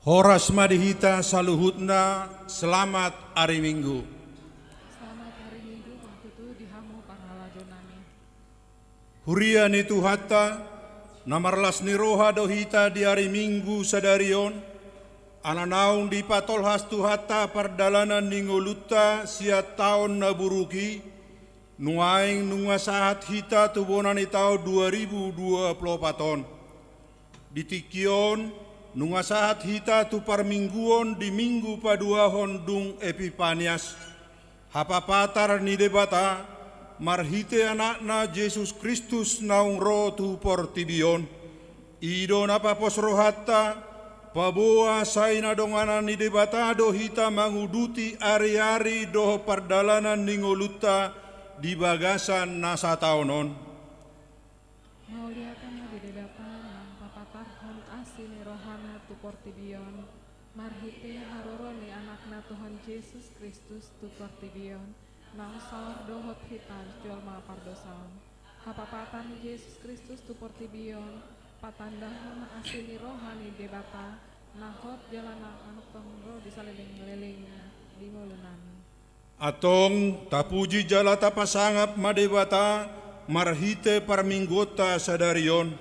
Horas madihita saluhutna selamat hari Minggu. Selamat hari Minggu untuk dihamu pangalajonami. Huria ni Tuhata namarlas ni roha dohita di hari Minggu sadarion. Ananaung di patolhas Tuhata pardalanan ningoluta siat tahun naburuki. Nuaing nungasahat hita tubonan ni tahun 2024. Ditikion nungasahat hita tu parmingguon di minggu paduahon dung Epipanias. Hapapatar ni debata marhite anakna Yesus Kristus naung roh tu portibion. Ido napapos rohatta paboa saina dongana ni debata do hita manguduti ari-ari doh pardalanan ningoluta di bagasan nasa taonon. Mauliakan di debata nang papatar hon asini rohana tu portibion. Marhite haroroni anakna Tuhan Yesus Kristus tu portibion. Nang sawar dohot hitan jolma pardosaon. Hapapatar Yesus Kristus tu portibion. Patandahon asini rohani debata. Nahot jalanan anak pengro disaliling-liling di ngolunani. Atong tapuji jala tapasangap madebata marhite parminggota sadarion.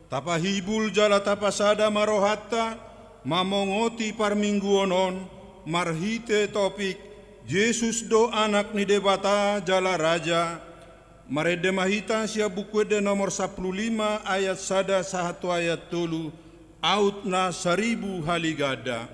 Tapahibul jala tapasada marohatta mamongoti parmingguonon marhite topik Yesus do anak ni debata jala raja. Marede mahita sia bukuede nomor 15 ayat sada 1 ayat 3 outna 1000 haligada.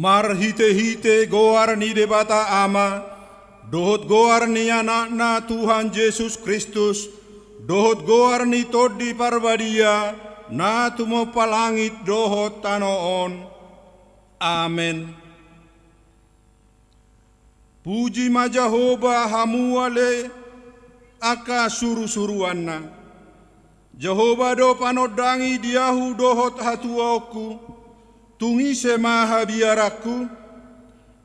Marhite-hite goar ni debata ama, dohot goar ni anakna Tuhan Yesus Kristus, dohot goar ni todi parbadia, na tumo palangit dohot tanoon. Amen. Puji ma Jehovah hamuale aka suru-suruanna. Jehovah do panodangi diahu dohot hatuoku. Tungise maha biaraku,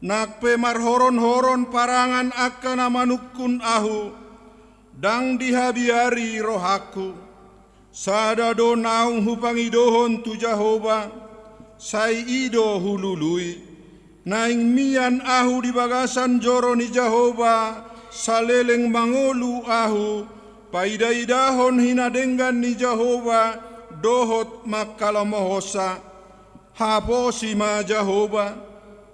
nakpe marhoron-horon parangan akan amanukun ahu, dang dihabiari rohaku. Sada do naung hupangidohon tu Jehova, sai ido hulului. Naing mian ahu di bagasan joro ni Jehova, saleleng mangolu ahu, paidaidahon hinadenggan ni Jehova dohot makalamohosa haposima Jehova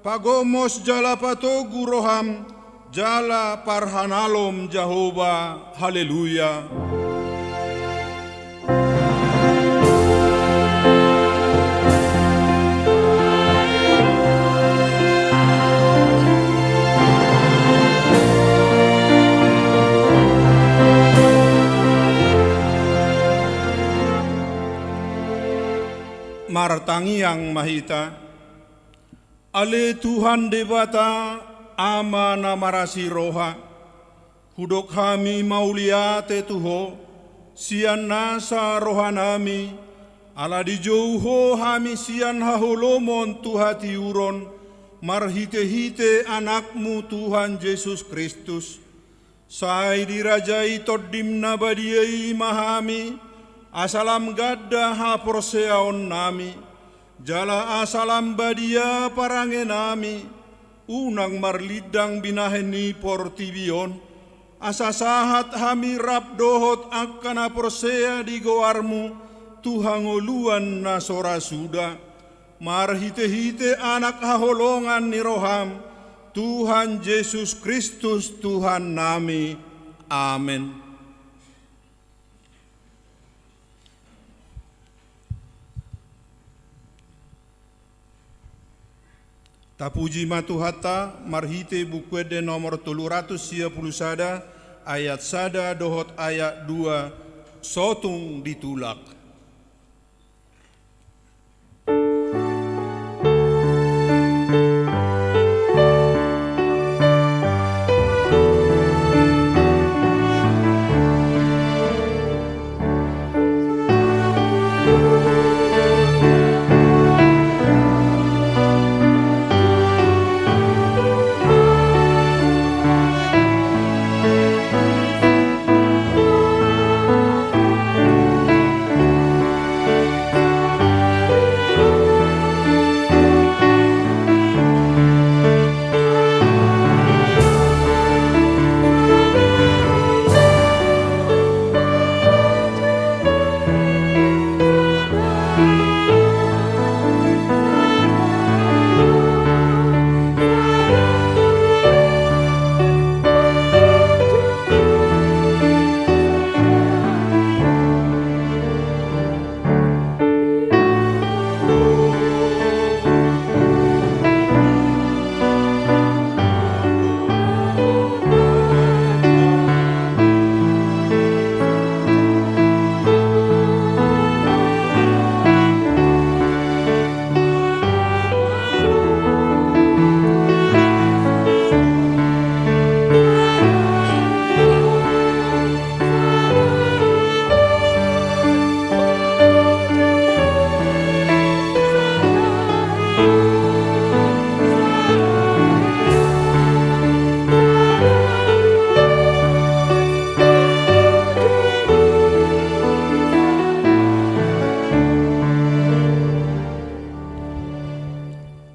pagomos jala patogu roham jala parhanalom Jehova. Haleluya. Martangi yang mahita, ale Tuhan debata ama namarasi roha, hudok kami maulia te tuho, sian nasa rohanami, ala dijauho kami sian haholomon tuhati uron, marhite-hite anakmu Tuhan Yesus Kristus, sai dirajai todim nabadiai mahami, asalam gadda ha proseaon nami, jala asalam badia parange nami, unang marlidang binaheni portibion, asa sahat hami rap dohot akana prosea di goarmu, Tuhan oluan nasora suda, marhite-hite anak haholongan ni roham, Tuhan Yesus Kristus Tuhan nami. Amin. Tapuji matuhata marhite bukuede nomor 361 ayat sada dohot ayat 2 sotung ditulak.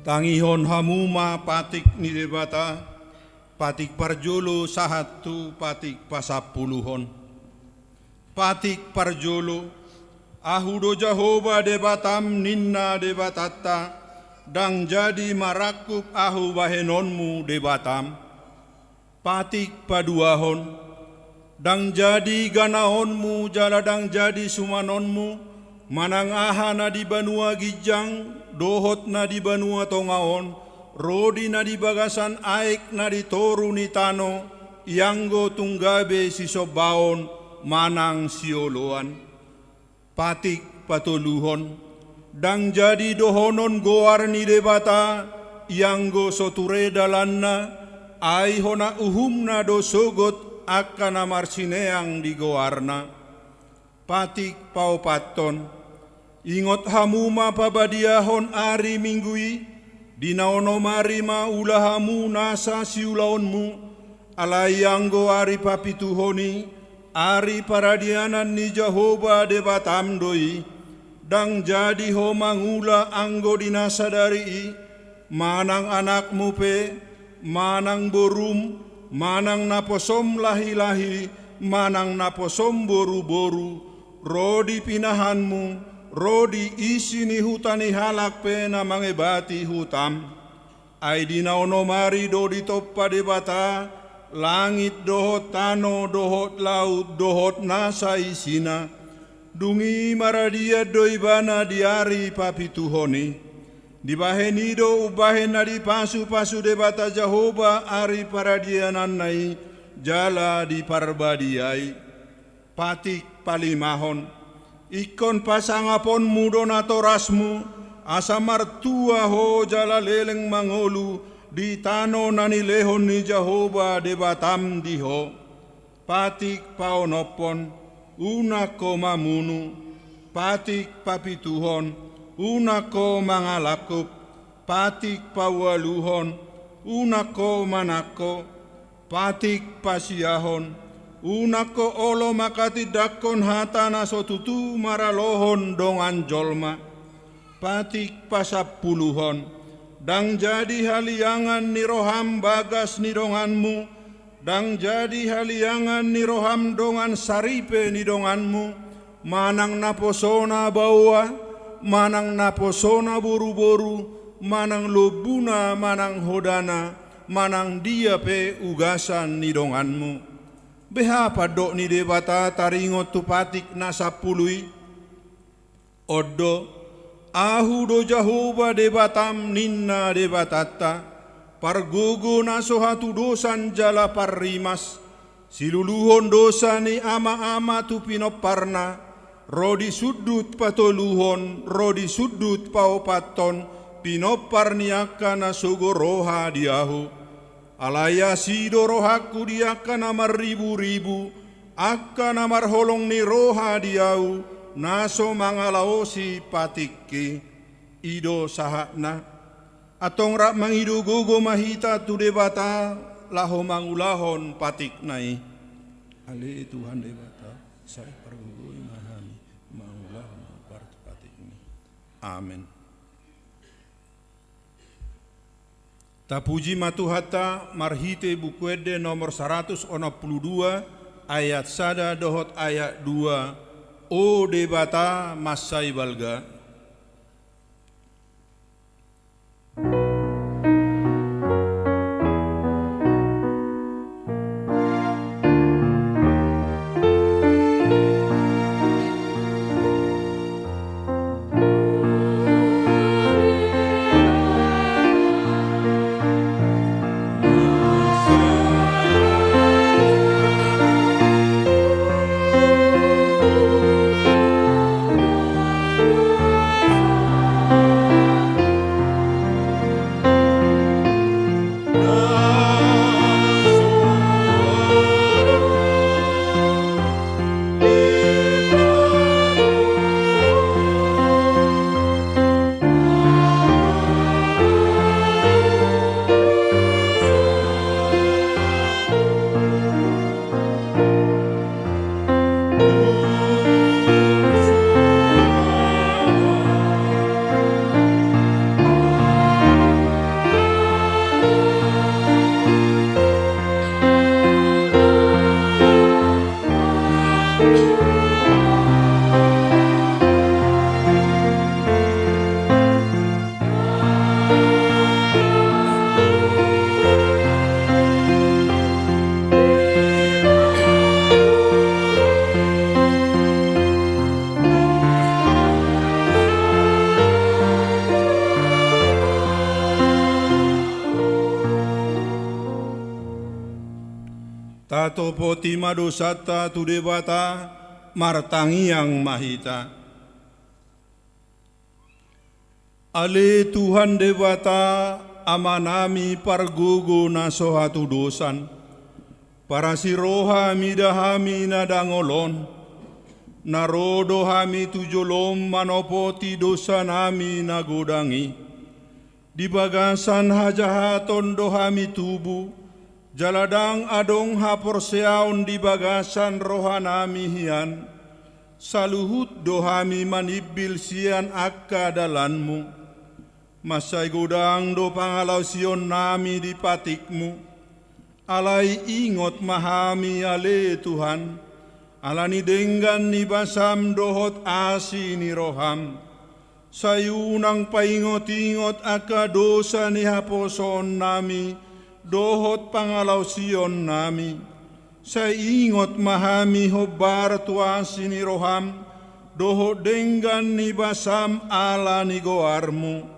Tangihon hamuma patik nidebata, patik parjolo sahatu patik pasapuluhon. Patik parjolo, ahudo Jehova debatam ninna debatata, dang jadi marakup ahu bahenonmu debatam. Patik paduahon, dang jadi ganaonmu jala dang jadi sumanonmu, manang ahana di banua gijang, dohot na di banua tongaon, rodi na di bagasan aik na di toru ni tano, yanggo tunggabe si sobaon, manang sioloan. Patik patuluhon, dang jadi dohonon goar ni debata, yanggo soture dalanna, ai hona uhumna dosogot akana marsineang di goarna. Patik paupaton, ingot hamuma pabadiahon ari minggui, dinaono marima ulahamu nasa siulaonmu, alayanggo ari papituhoni, ari paradianan ni Jehova debatam doi, dang jadi ho mangula anggo dinasadari, manang anakmu pe, manang borum, manang naposom lahi-lahi, manang naposom boru-boru, rodi pinahanmu, rodi isi ni hutani halak pena mangebati hutam. Ai dinaono mari do di toppa de bata, langit dohot tano dohot laut dohot nasa isina, dungi maradia doibana diari papituhoni. Dibahenido ubahena di pasu-pasu de bata Jahoba ari paradianan nai, jala di parbadiai. Patik palimahon, ikon pasangapon mudonato rasmu, asa martua ho jala leleng mangolu, di tano nani lehon ni Jahoba de batam diho. Patik paonopon, unako mamunu, patik papituhon, unako mangalakup, patik pawaluhon, unako manako, patik pasiahon, unako olo makati dakon hatana sotutu maralohon dongan jolma, patik pasapuluhon, dang jadi haliangan ni roham bagas ni donganmu, dang jadi haliangan ni roham dongan saripe ni donganmu, manang naposona bawa, manang naposona boru-boru, manang lobuna, manang hodana, manang dia pe ugasan ni donganmu. Beha padok ni debata taringot tu patik nasapului, odo, ahu do Jahoba debatam ninna debatata, pargogo nasohatu dosan jala parrimas, siluluhon dosa ni ama-ama tu pinoparna, rodi sudut patoluhon, rodi sudut paupaton, pinopar niaka na sugoroha diahu. Alaya sido rohaku diaka na maribu-ribu, akka na marholong ni roha diahu, naso mangalaosi patikki, ido sahakna. Atong rak mangidu gogo mahita tu debata, laho mangulahon patik nai. Ali Tuhan debata, saya pergugui mahami. Amin. Tapuji matuhata marhite bukuede nomor 162 ayat sada dohot ayat 2 o debata masai balga. Tato poti madosata tu debata martangiang mahita. Ale Tuhan debata amanami pargugu na sohatu dosan, para siroha midahami na dangolon, narodo hami tujolom manopoti dosa nami na godangi, di bagasan hajahaton dohami tubu, jaladang adong haporseaon di bagasan rohanami hian, saluhut dohami manibil sian akka dalanmu, masai godang do pangalau sion nami di patikmu, alai ingot mahami ale Tuhan, alani denggan ni basam dohot asi ni roham, sayunang paingot-ingot aka dosa ni haposon nami, dohot pangalaw sion nami, sa ingot mahami hobar tuasi ni roham, dohot denggan ni basam ala ni goarmu,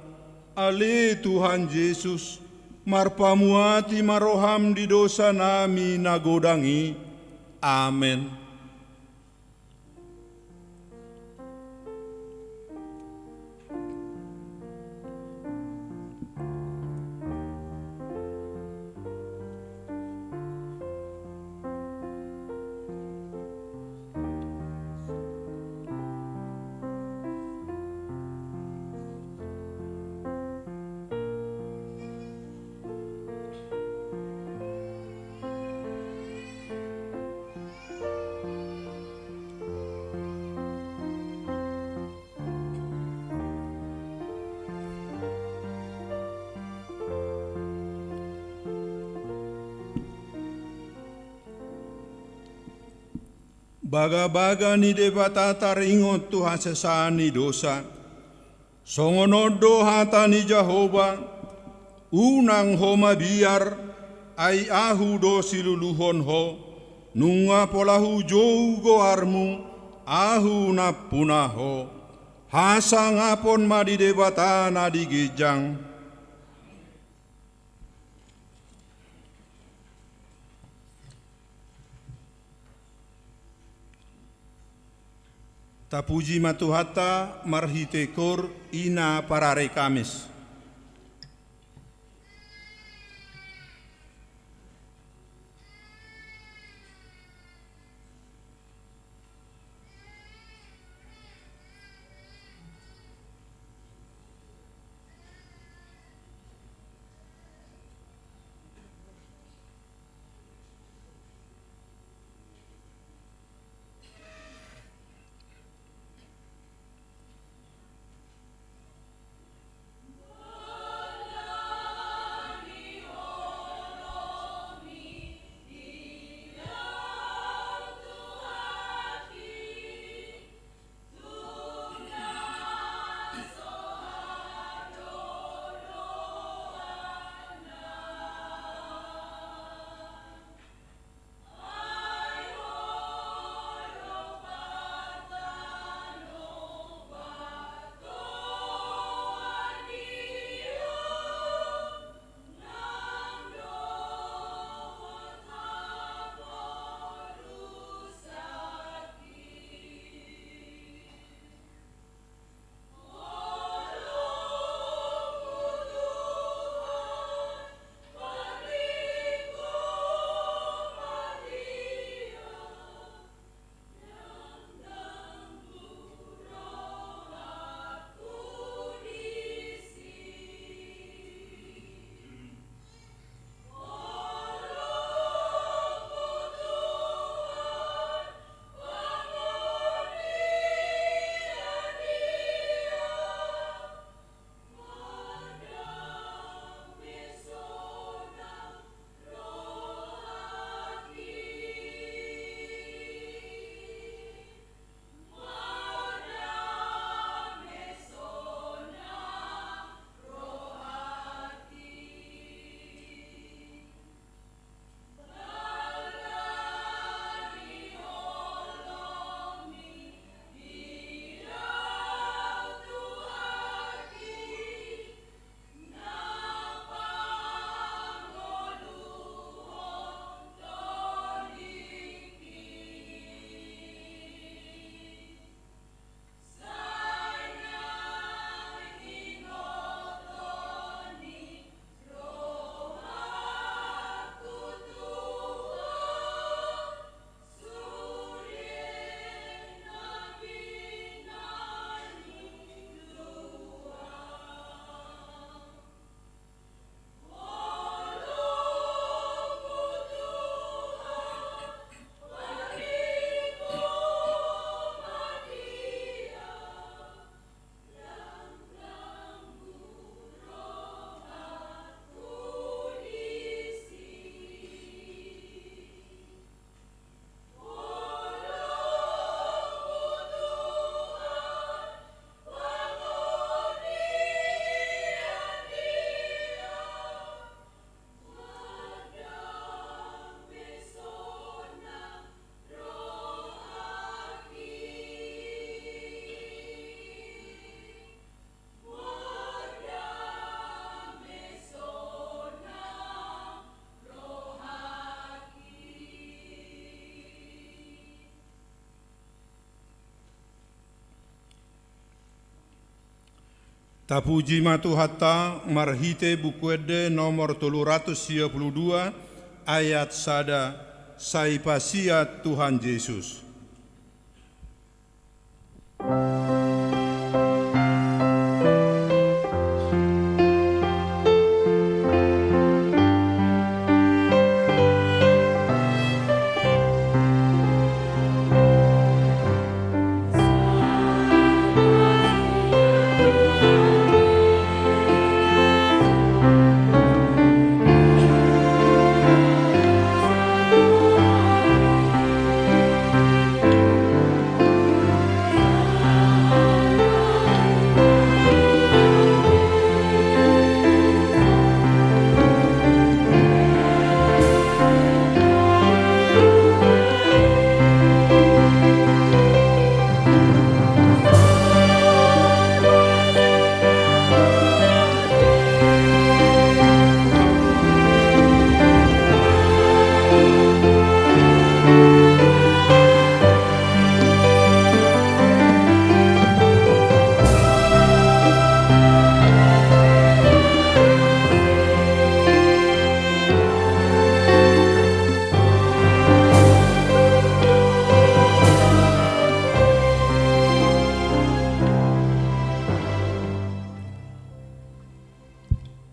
ale Tuhan Yesus, marpamuati maroham di dosa nami nagodangi. Amen. Baga-baga ni debata taringot tu hasesani dosa. Songonodo hata ni Jehova, unang ho mabiar, ay ahu do siluluhon ho, nunga polahu jou goarmu, ahu na punaho. Hasang apon madi debata na digijang. Tapuji matuhata marhitekor ina parare Kamis. Tapuji matu hatta marhite bukuede nomor 332 ayat sada saipasia Tuhan Yesus.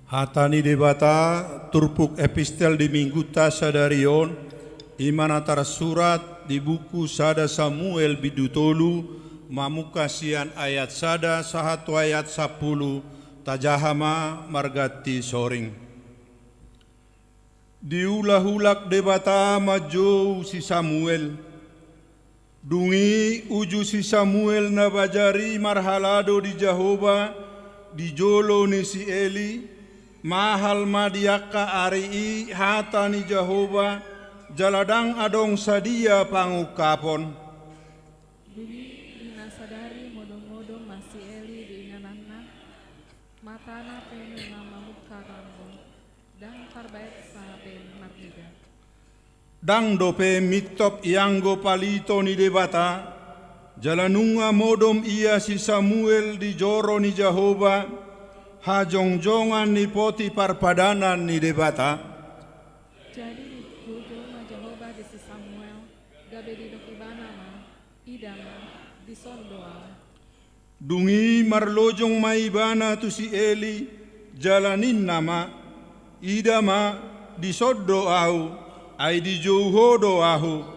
Hatani debata turpuk epistel di mingguta sadarion imana tersurat di buku sada Samuel bidutolu mamukasian ayat sada sahatu ayat 10 tajahama margati soring. Diulah-ulak debata majo si Samuel. Dungi uju si Samuel nabajari marhalado di Jehovah di jolo ni si Eli. Mahal madiaka arii hata ni Jehovah jaladang adong sadia pangukapon. Dumi dina sadari modong-modong masih Eli di inganana matana penu nama muka rambon dan tarbaet sahaben margida. Dang dope mitop ianggo palito ni debata jalanunga modom ia si Samuel di joro ni Jehovah hajong-jongan ni poti parpadanan ni debata. Jadi jojo ma Jehovah di si Samuel gabe di dokibana ma idama di sondoa. Dungi marlojong maibana tu si Eli jalanin nama idama di soddo au ai di jouho do ahu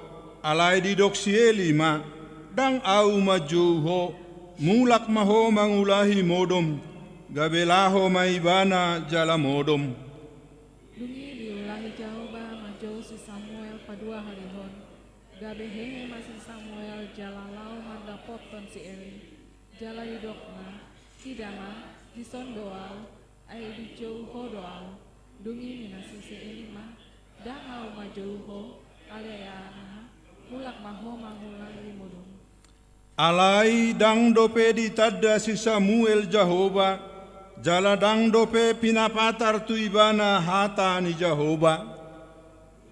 alai di dok si Eli ma dang au ma jouho mulak maho mangulahi modom gabelaho maibana jala modom. Dungi diulahi Jehovah majo si Samuel padua harihon gabe hehe masih Samuel jalalau manda poton si Eli jala hidokna idama di sondoa ai di jouho doa. Dungi minasi si Eli ma dangau majouho aleana mulak maho mangulahi modom. Alai dang dope ditadda si Samuel Jehovah jala dang dope pinapatar tu ibana hata ni Jehovah.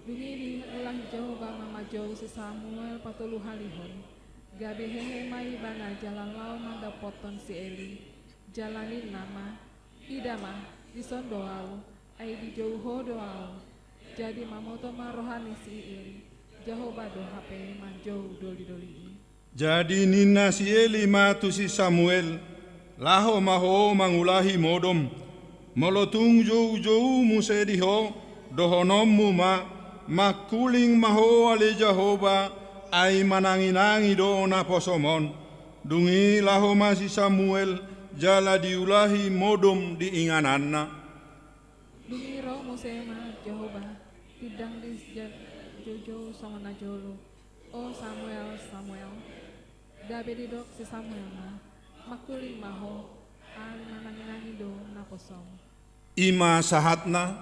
Dungi diulahi Jehovah mamajou si Samuel patulu halihon gabe hehe mai bana jalalau manda poton si Eli jalanin nama idama di sondoau ai di jouho doau jadi mamoto marohani si Eli Jehovah do hape manjou doli-doli. Jadi nina si Eli matu si Samuel laho maho mangulahi modom molotung jou musediho dohonommu ma makuling maho ale Jehovah ai mananginangi do na posomon. Dungi laho masih Samuel jala diulahi modom di ingananna. Dungi roh musema Jehovah tidang di jojo songona jolo o Samuel gabe didok si Samuel ma makuling maho ali mananginangi do na posom. Ima sahatna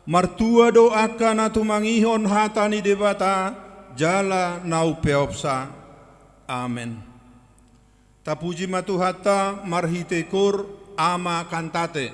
martua doakan atu mangihon hatani debata jala nau peopsa. Amen. Tapuji matu hatta marhitekur ama kantate.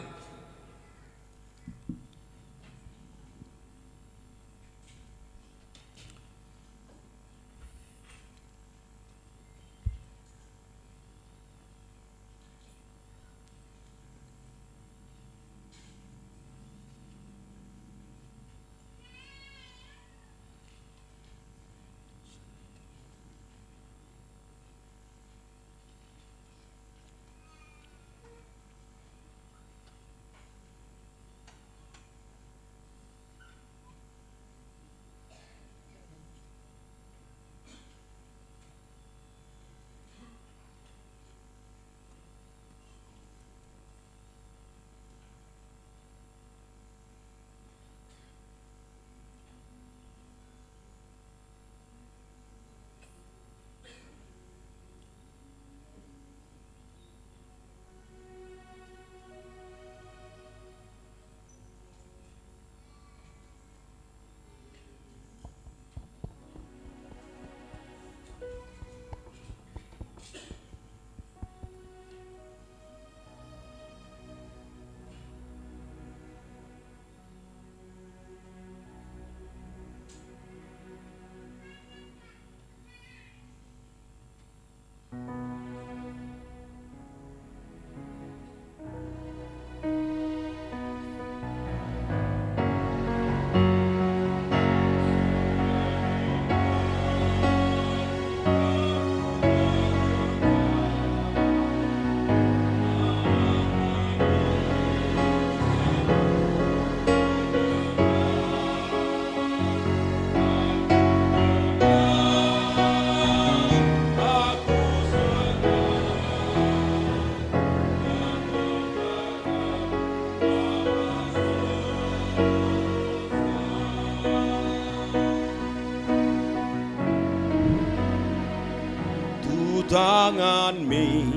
tangan-Mi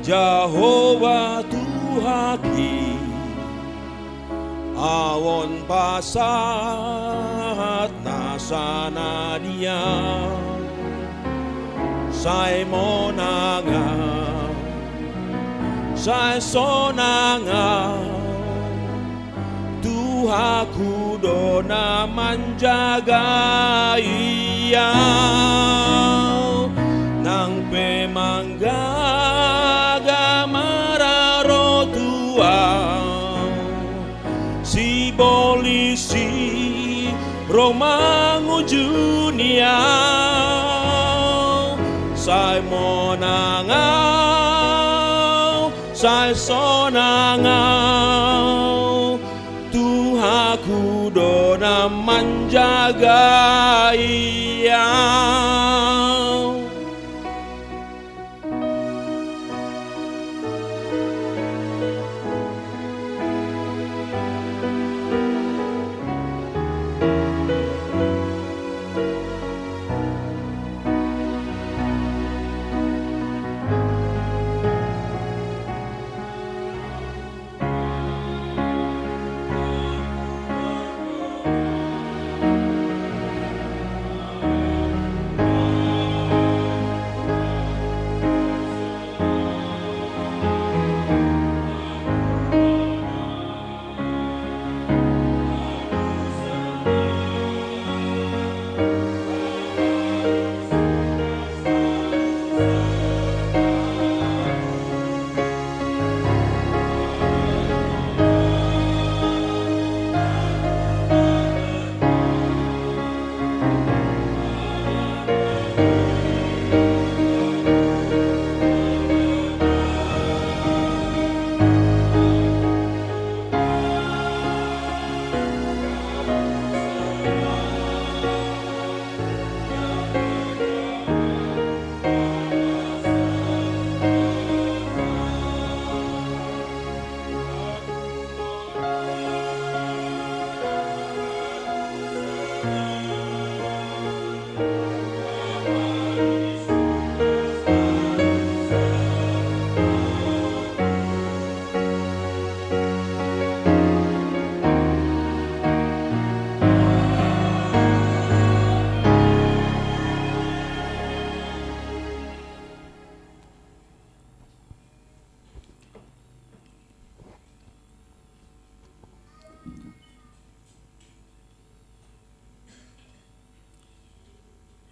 Jehovah Tuhaki awon pasat nasana dia sai monanga sai sonanga Tuhaku dona menjaga ia nang pemanggaga mararo tua si polisi romangu junia sai monangau sai sonangau Tuhaku dona menjaga ia.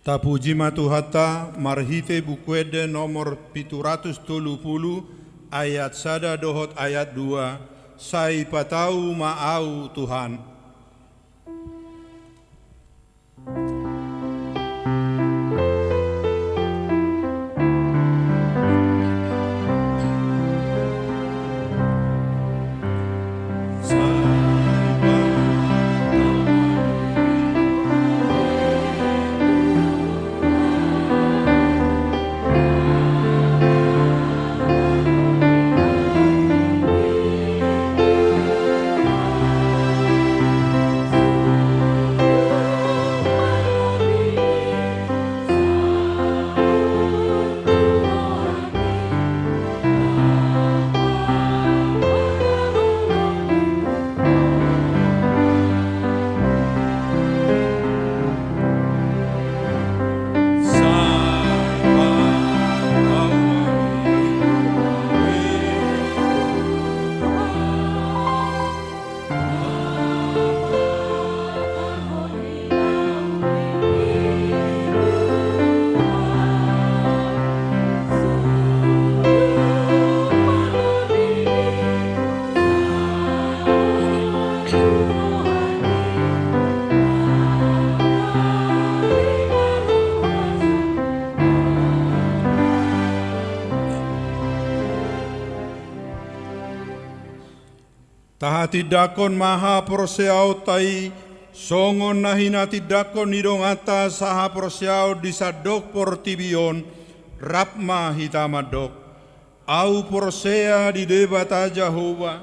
Tapuji matuhata marhite bukuede nomor 730 ayat sada dohot ayat 2 sai patau maau Tuhan. Tahati dakon maha proseau tai songon nahinati dakon nidong atas saha proseau disadok portibion rapma hitamadok au prosea di debata Jehovah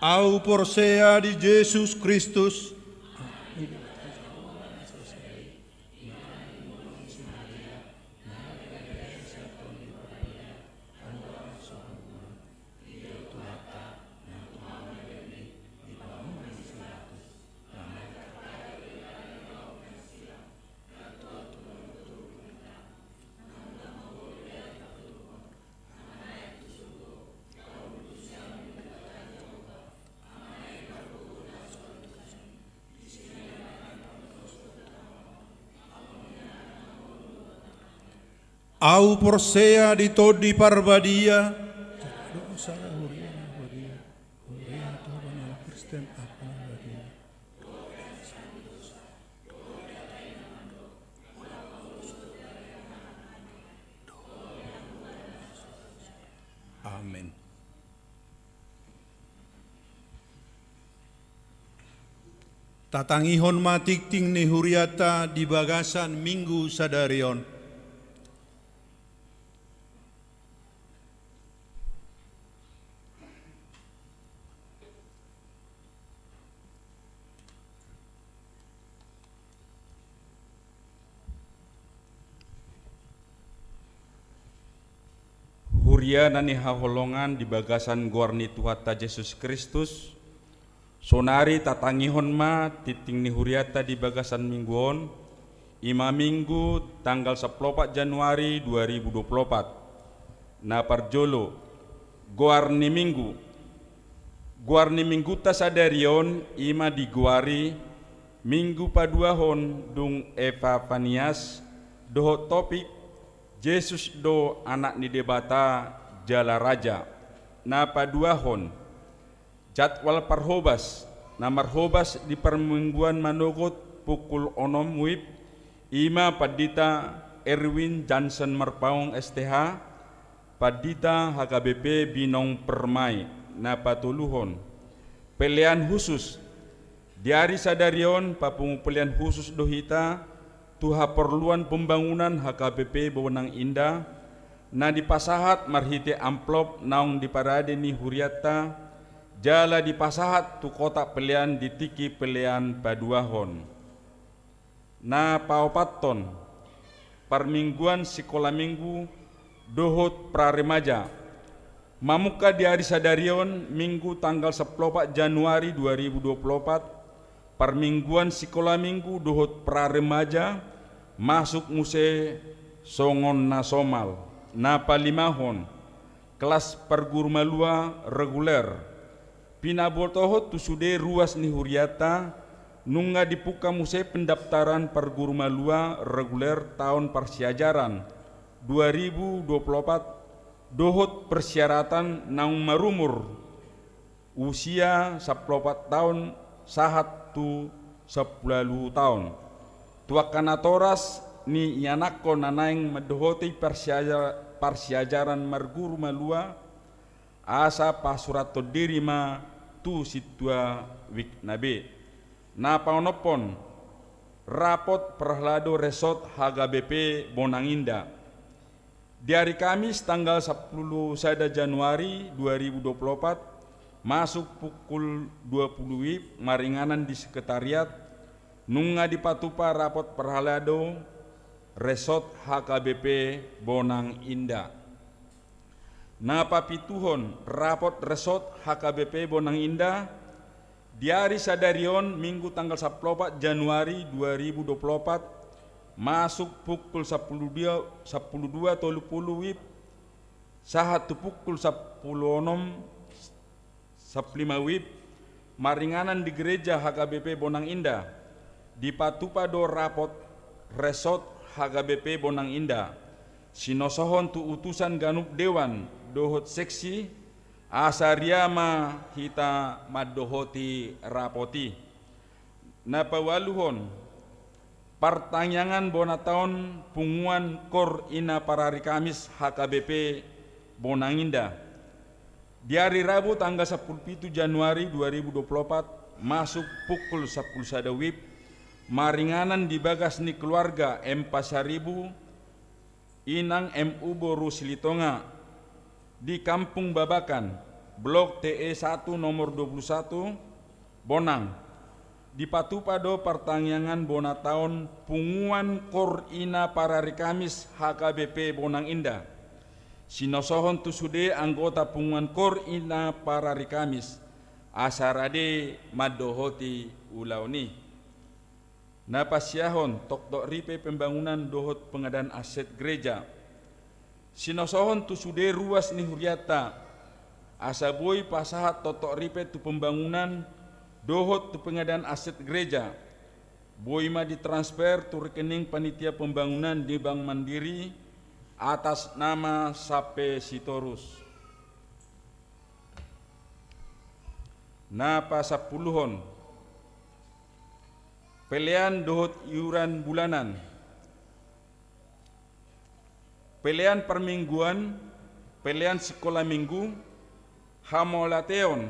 au prosea di Yesus Kristus Au porsea di todi parbadia. Amin. Tatangihon matikting ni huriata di bagasan minggu sadarion. Huria nani haholongan di bagasan guarni Tuhata Yesus Kristus. Sonari tatangihon ma titing ni huriata di bagasan mingguon. Ima minggu tanggal 14 Januari 2024. Na parjolo guarni minggu. Guarni minggu ta sadarion ima di guari minggu paduahon dung Eva Panias doho topik Yesus do anak ni debata jala raja. Na paduahon jadwal parhobas. Na marhobas di permingguan manogot pukul 6 WIB. Ima padita Erwin Johnson Marpaung STH. Padita HKBP Binong Permai. Na patuluhon pilihan khusus diari sadarion papungu pilihan khusus dohita tuha perluan pembangunan HKBP Bonang Indah na dipasahat marhite amplop naung diparade ni huriata jala dipasahat tu kotak pelian ditiki pelian paduahon na paopaton permingguan sekolah minggu dohot praremaja mamuka di hari sadarion minggu tanggal 14 Januari 2024 permingguan sekolah minggu dohot praremaja masuk muse songon nasomal na palimahon kelas pergurumalua reguler pinabotohot tu sude ruas ni huriata nunga dipuka muse pendaftaran pergurumalua reguler tahun persiajaran 2024 dohot persyaratan naung marumur usia 14 tahun sahat tu 10 tahun tuakana toras ni ianakko nanaing madohoti persiajaran marguru malua asa pasurat diri ma tu situa wik nabe na paunopon rapot perhlado resort HKBP Bonang Indah. Di hari Kamis tanggal 10 Januari 2024 masuk pukul 20 WIB maringanan di sekretariat nunga dipatupa rapot perhalado resort HKBP Bonang Indah. Napa pituhon rapot resort HKBP Bonang Indah di hari sadarion minggu tanggal 14 Januari 2024 masuk pukul 12.30 WIB sahat pukul 10.05 WIB maringanan di gereja HKBP Bonang Indah dipatupado rapot resort HKBP Bonang Indah sinosohon tu utusan ganuk dewan dohot seksi asariama hita madohoti rapoti napawaluhon pertanyaan bona tahun punguan kor ina parari Kamis HKBP Bonang Indah. Di hari Rabu tanggal 17 Januari 2024 masuk pukul 10 WIB maringanan di bagas ni keluarga M Pasaribu Inang MU Boru Silitonga di Kampung Babakan Blok TE 1 nomor 21 Bonang. Dipatupado pertanyaan bona tahun punguan kor ina parari Kamis HKBP Bonang Indah. Sinosohon tu sude anggota punguan kor ina parari Kamis asarade madohoti ulauni. Napasyahon tok ripe pembangunan dohot pengadaan aset gereja. Sinosohon tu sude ruas ni huriata asaboi pasahat totok ripe tu pembangunan dohot tu pengadaan aset gereja boima ditransfer tu rekening panitia pembangunan di Bank Mandiri atas nama sape sitorus. Napa sapuluhon, pelian dohot iuran bulanan, pelian permingguan, pelian sekolah minggu, hamolateon,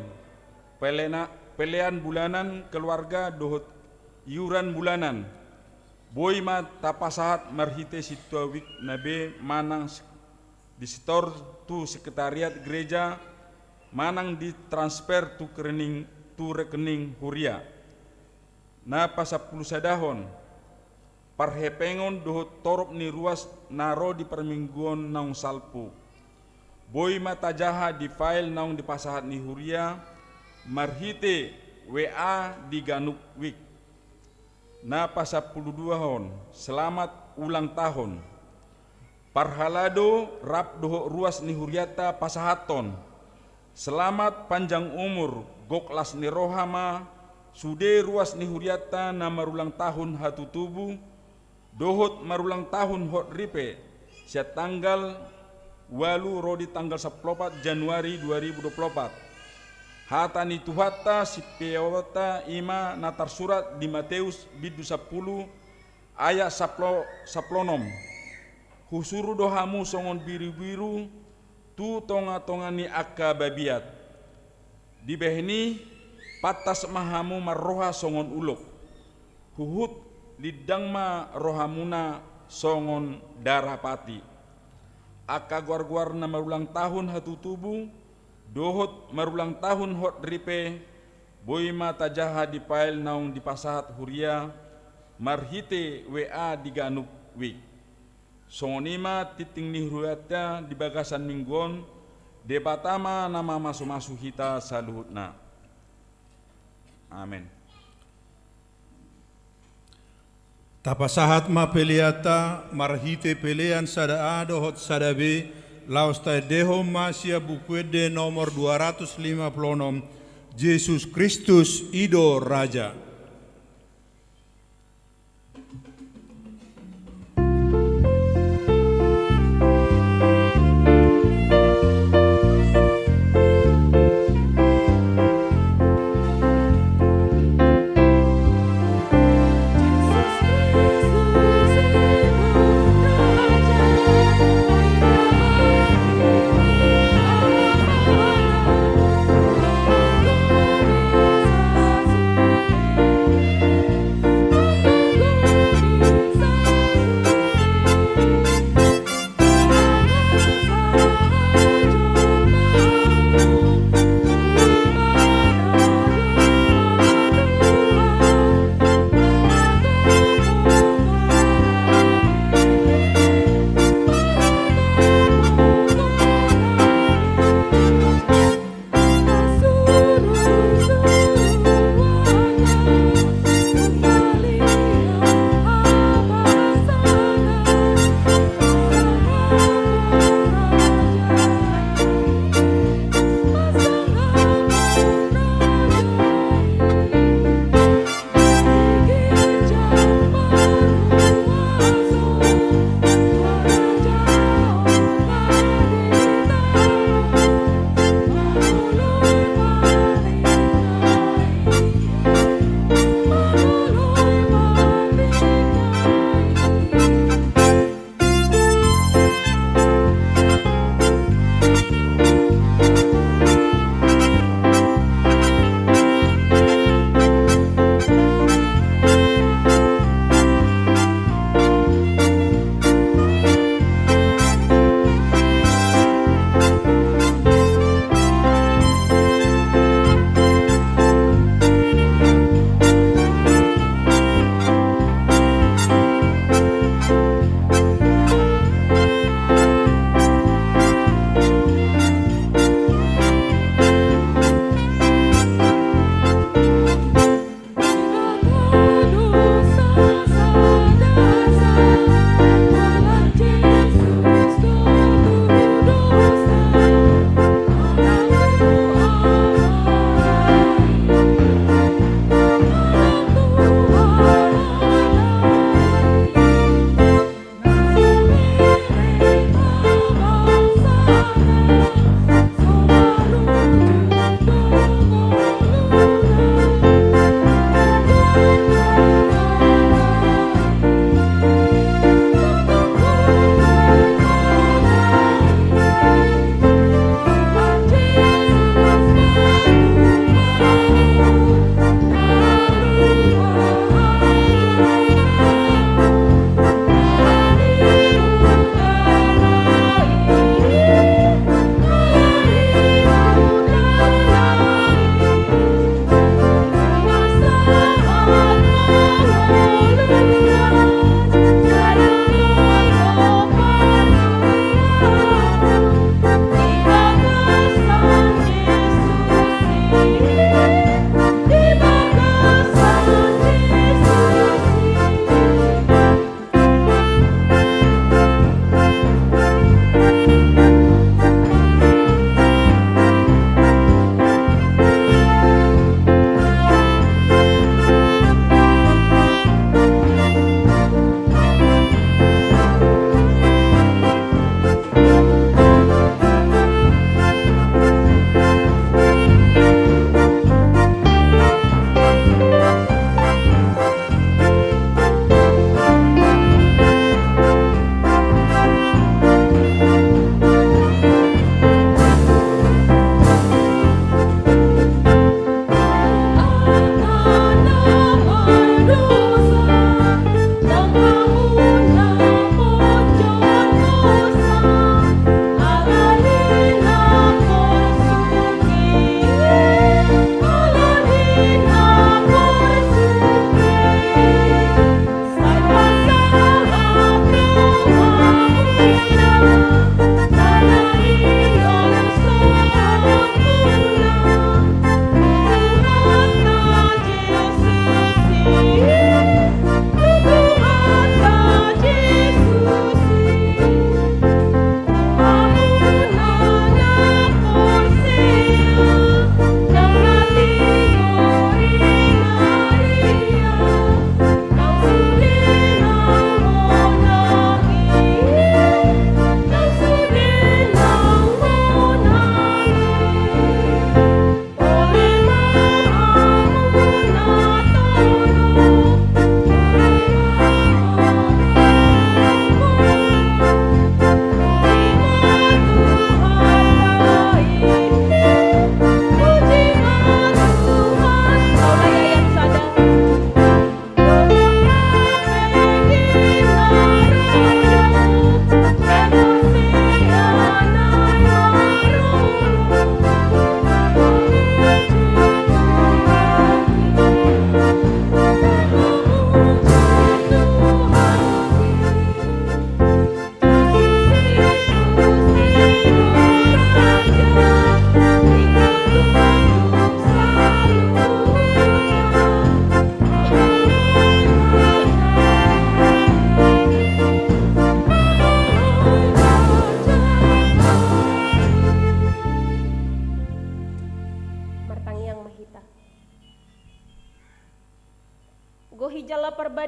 pelian bulanan keluarga dohot iuran bulanan, boima tapasahat marhite situawik nabe manang di setor tu sekretariat gereja manang ditransfer tu rekening huria. Na pasapuluh sadahon parhepengon dohot torop ni ruas naro di permingguan naung salpu. Boy mata jaha di file naung di pasahat ni huria marhite WA di ganuk wik. Na pasapuluh duahon selamat ulang tahun. Parhalado rap dohot ruas ni huriata pasahaton. Selamat panjang umur, goklas ni rohama, sude ruas ni huriata na marulang tahun hatu tubuh, dohot marulang tahun hot ripe, sia tanggal walu rodi tanggal 14 Januari 2024. Hata ni tuhata si peawata ima natar surat di Matius bidu 10 ayat saplonom. Husuru dohamu songon biru-biru, tu tonga-tonga ni akka babiat. Di behni patas mahamu marroha songon uluk. Huhut lidang ma rohamuna songon darah pati. Akka guar-guar na marulang tahun hatu tubuh, dohot marulang tahun hot ripe, boy mata jaha di pail naung di pasahat huria, marhite WA di ganuk wik. Songonima titing ni huriata di bagasan mingguon, debatama nama masu-masu hita saluhutna. Amin. Tapasahat ma peliata marhite pelean sada A dohot sada B laos ta deho masia bukuede nomor 256 Yesus Kristus Ido Raja. Yesus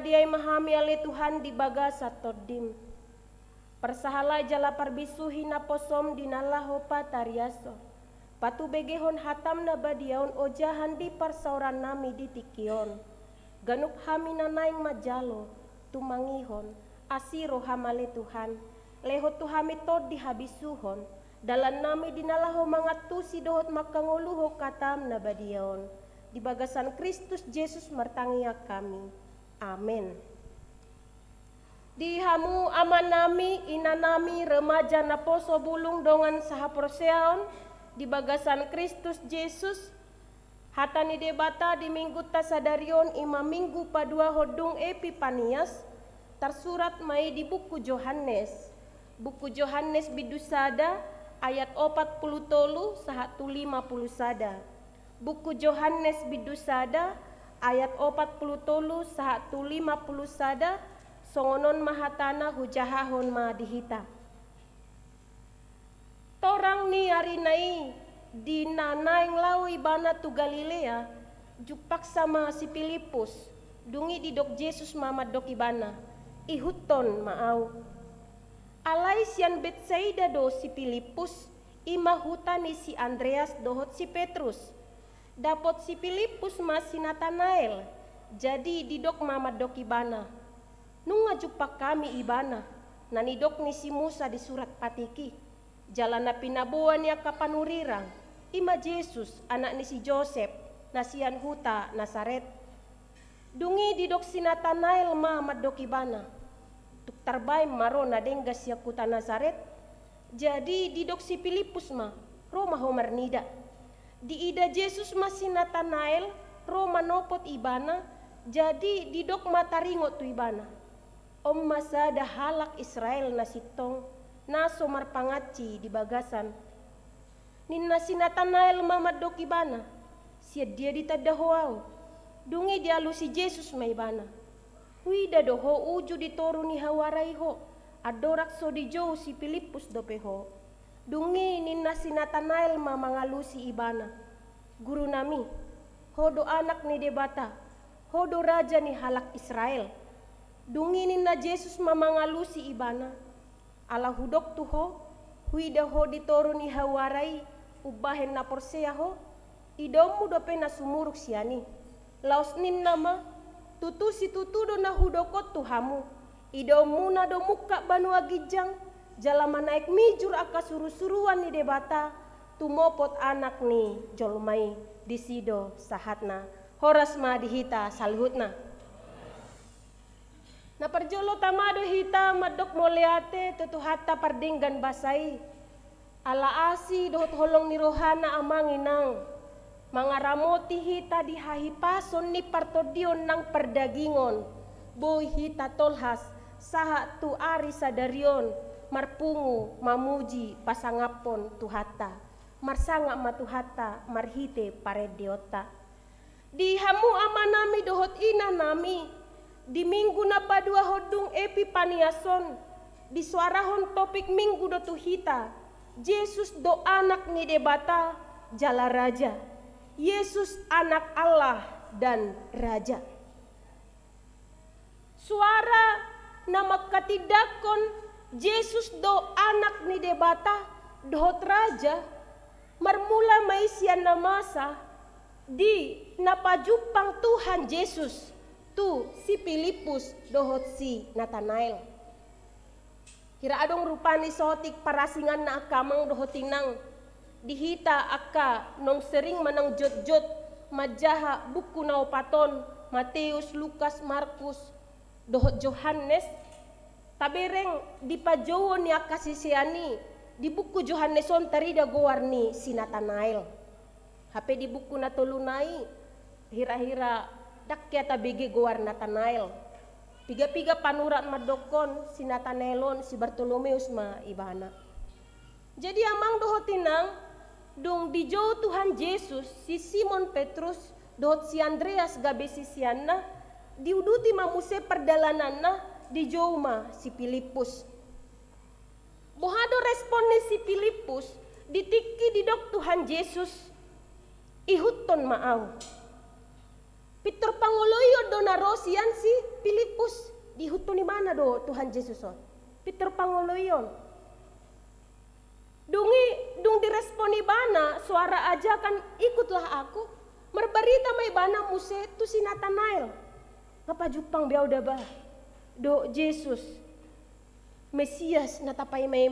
madiai mahami ale Tuhan di baga satodim. Persahala jala parbisu hina posom dinala hopa tariaso. Patu begehon hatam na badiaon ojahan di parsauran nami di tikion. Ganuk hamina naing majalo tumangihon asiro hamale Tuhan. Leho tuhami tod dihabisuhon. Dalan nami dinalaho mangatu si dohot makanguluho katam na badiaon. Di bagasan Kristus Yesus martangia kami. Amin. Dihamu aman nami inanami remaja na poso bulung dongan sahaporseaon di bagasan Kristus Yesus hatani debata di minggu tasadarion ima minggu padua hodung Epipanias tersurat mai di buku Yohanes bidusada ayat 40 tolu sahatu 50 sada. Buku Yohanes bidusada ayat 40 tolu sahatu 50 sada songonon mahatana hujahahon ma dihita. Torang ni arinai di nanaing lawi bana tu Galilea jupak sama si Filipus dungi di dok Yesus mama dok ibana ihuton maau. Alai sian Betsaida do si Filipus ima hutani si Andreas dohot si Petrus. Dapot si Filipus ma si Natanael jadi di dok mama dok ibana. Nunga jupak kami ibana nanidok ni si Musa di surat patiki. Jalan na pinabuan niya kapanurirang, ima Jesus, anak ni si Joseph, nasian huta, Nazaret. Dungi didok si Natanael ma madokibana. Tuk tarbay maro na dengga siya kuta Nazaret. Jadi didok si Filipus ma, Roma homernida. Di ida Jesus ma si Natanael, Roma nopot ibana, jadi didok mataringot tu ibana. Om masa dah halak Israel na sitong, naso marpangaci di bagasan. Ninna si Natanael mamadok ibana. Siya dia ditadahoaw. Dungi dialu si Jesus may ibana. Huida doho uju ditoru ni hawaray ho. Adorak so di jo si Filipus dopeho. Dungi ninna si Natanael mamangalu si ibana. Guru nami, hodo anak ni debata. Hodo raja ni halak Israel. Dungi ninna Jesus mamangalu si ibana. Ala hudok tuho, huida ho ditoru ni hawarai, ubahen na porsea ho, idomu dope na sumuruk siani. Laos nin nama, tutu si tutudo na hudokot tuhamu, idomu na do muka banu agijang, jalama naik mijur aka suru-suruan ni debata, tumopot anak ni jolmai disido sahatna, horas ma dihita salhutna. Na perjolo tamado hita madok moleate tutu hatta pardinggan basai. Ala asi dohot holong ni rohana amanginang. Mangaramoti hita di hahipason ni partodion nang perdagingon. Boy hita tolhas saha tu ari sadarion. Marpungu mamuji pasangapon tu hatta. Marsanga matuhata marhite parediota. Di hamu amanami dohot ina nami. Di minggu na padua hodung Epipaniason, di suarahon topik minggu do tuhita, Yesus do anak ni debata, jala raja. Yesus anak Allah dan raja. Suara nama katidakon, Yesus do anak ni debata, dohot raja, marmula maisian namasa, di napajupang Tuhan Yesus. Tu si Filipus dohot si Natanael. Kira adong rupani sotik parasingan na akamang dohotinang. Dihita aka nong sering manang jot-jot majaha buku na opaton Mateus, Lukas, Markus, dohot Yohanes. Tabereng dipajowo ni akasisiani di buku Yohaneson tarida gowarni si Natanael. Hape di buku na tulunai hira-hira dakya tabigi goar Natanael. Piga-piga panurat madokon si Natanaelon si Bartolomeus ma ibana. Jadi amang dohotinang dong dijo Tuhan Yesus si Simon Petrus dohot si Andreas gabe si sianna diuduti mamuse perdalananna di Joma si Filipus. Bohado responnya si Filipus ditiki di dok Tuhan Yesus ihuton maau. Pitor pangoloyo do na Rosian si Filipus dihuto ni mana do Tuhan Yesus on. Pitor pangoloyon. Dung direspon ibana suara ajakan ikutlah aku. Merbarita may bana muse tu si Nathanael. Ngapajupang biaw da ba? Do Jesus Mesias natapay may.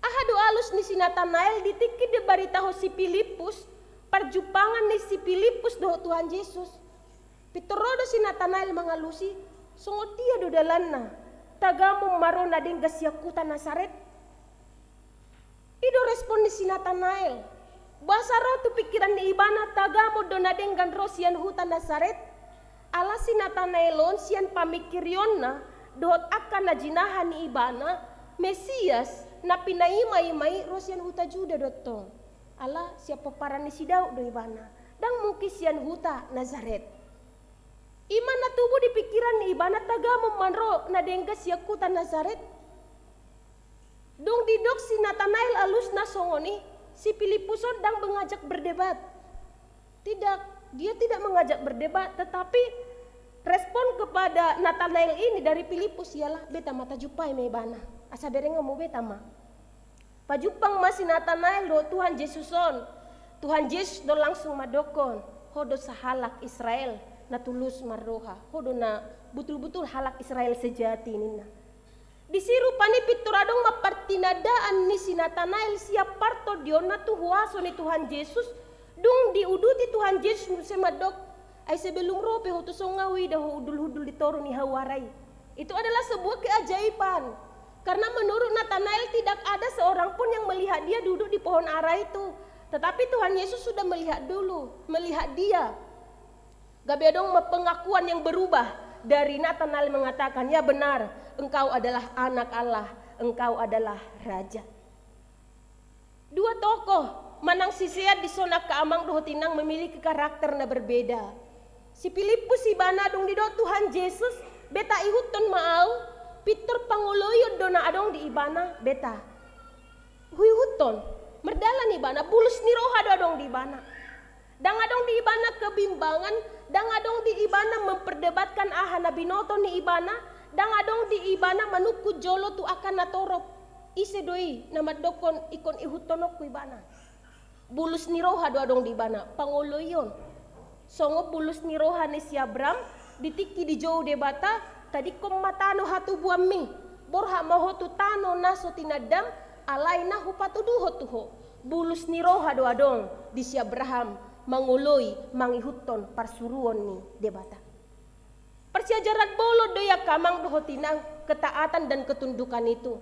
Ahado alus ni si Nathanael ditikid de barita ho si Filipus. Parjupangan ni si Filipus do Tuhan Yesus. Pitorodo si Nathanael mangalusi. Sungot dia do dalan na. Tagamo maro na ding gasyakutan Nazaret. Ido respon ni si Nathanael. Basara tu pikiran ni ibana tagamo do na ding gan Rosian hutan Nazaret. Ala si Nathanaelon sian pamikiryon na dohot akan na jinahan ni ibana Mesias na pinaimay-may Rosian huta Juda dotong. Ala siapa paran ni si Daud do ibana. Dang mungkin sian huta Nazaret. Iman na tubuh di pikiran ni ibana tagamo manro na denggas yakutan Nazaret. Dong didok si Nathanael alus na songoni si Filipus dang mengajak berdebat. Tidak, dia tidak mengajak berdebat, tetapi respon kepada Nathanael ini dari Filipus ialah beta mata jupai me bana. Asa bereng mau beta ma. Pajupang masih Nathanael do Tuhan Yesuson. Tuhan Yesus do langsung madokon. Hodo sahalak Israel na tulus marroha. Hodo na betul-betul halak Israel sejati nina. Disiru pani pituradong mapartinadaan ni si Nathanael siap parto diona tu huaso ni Tuhan Yesus. Dung diuduti Tuhan Yesus semadok. Ay sebelum rope ho tu songawi dah udul-udul ditoro ni hawarai. Itu adalah sebuah keajaiban. Karena menurut Nathanael tidak ada seorang pun yang melihat dia duduk di pohon ara itu. Tetapi Tuhan Yesus sudah melihat dulu, melihat dia. Gabedong pengakuan yang berubah dari Nathanael mengatakan, ya benar, engkau adalah anak Allah, engkau adalah raja. Dua tokoh manang sisiat di sona keamang dohotinang memiliki karakter na berbeda. Si Filipus si banadong di do Tuhan Yesus beta ihuton maau Pitor pangoloyo dona adong di ibana beta. Huihuton merdalan ibana bulus ni roha adong di ibana. Dang adong di ibana kebimbangan, dang adong di ibana memperdebatkan ahana binoto ni ibana, dang adong di ibana manuku jolo tu akan natorop. Ise doi nama dokon ikon ihutonok ku ibana. Bulus ni roha do adong di ibana pangoloyon. Songo bulus ni roha ni si Abram ditiki di jauh debata tadi kom matano hatu buami borha mahotu tano naso tinadam alaina hupatu duho tuho bulus ni roha do adong di si Abraham mangoloi mangihuton parsuruon ni debata. Persiajaran bolo doya kamang dohotinang ketaatan dan ketundukan itu.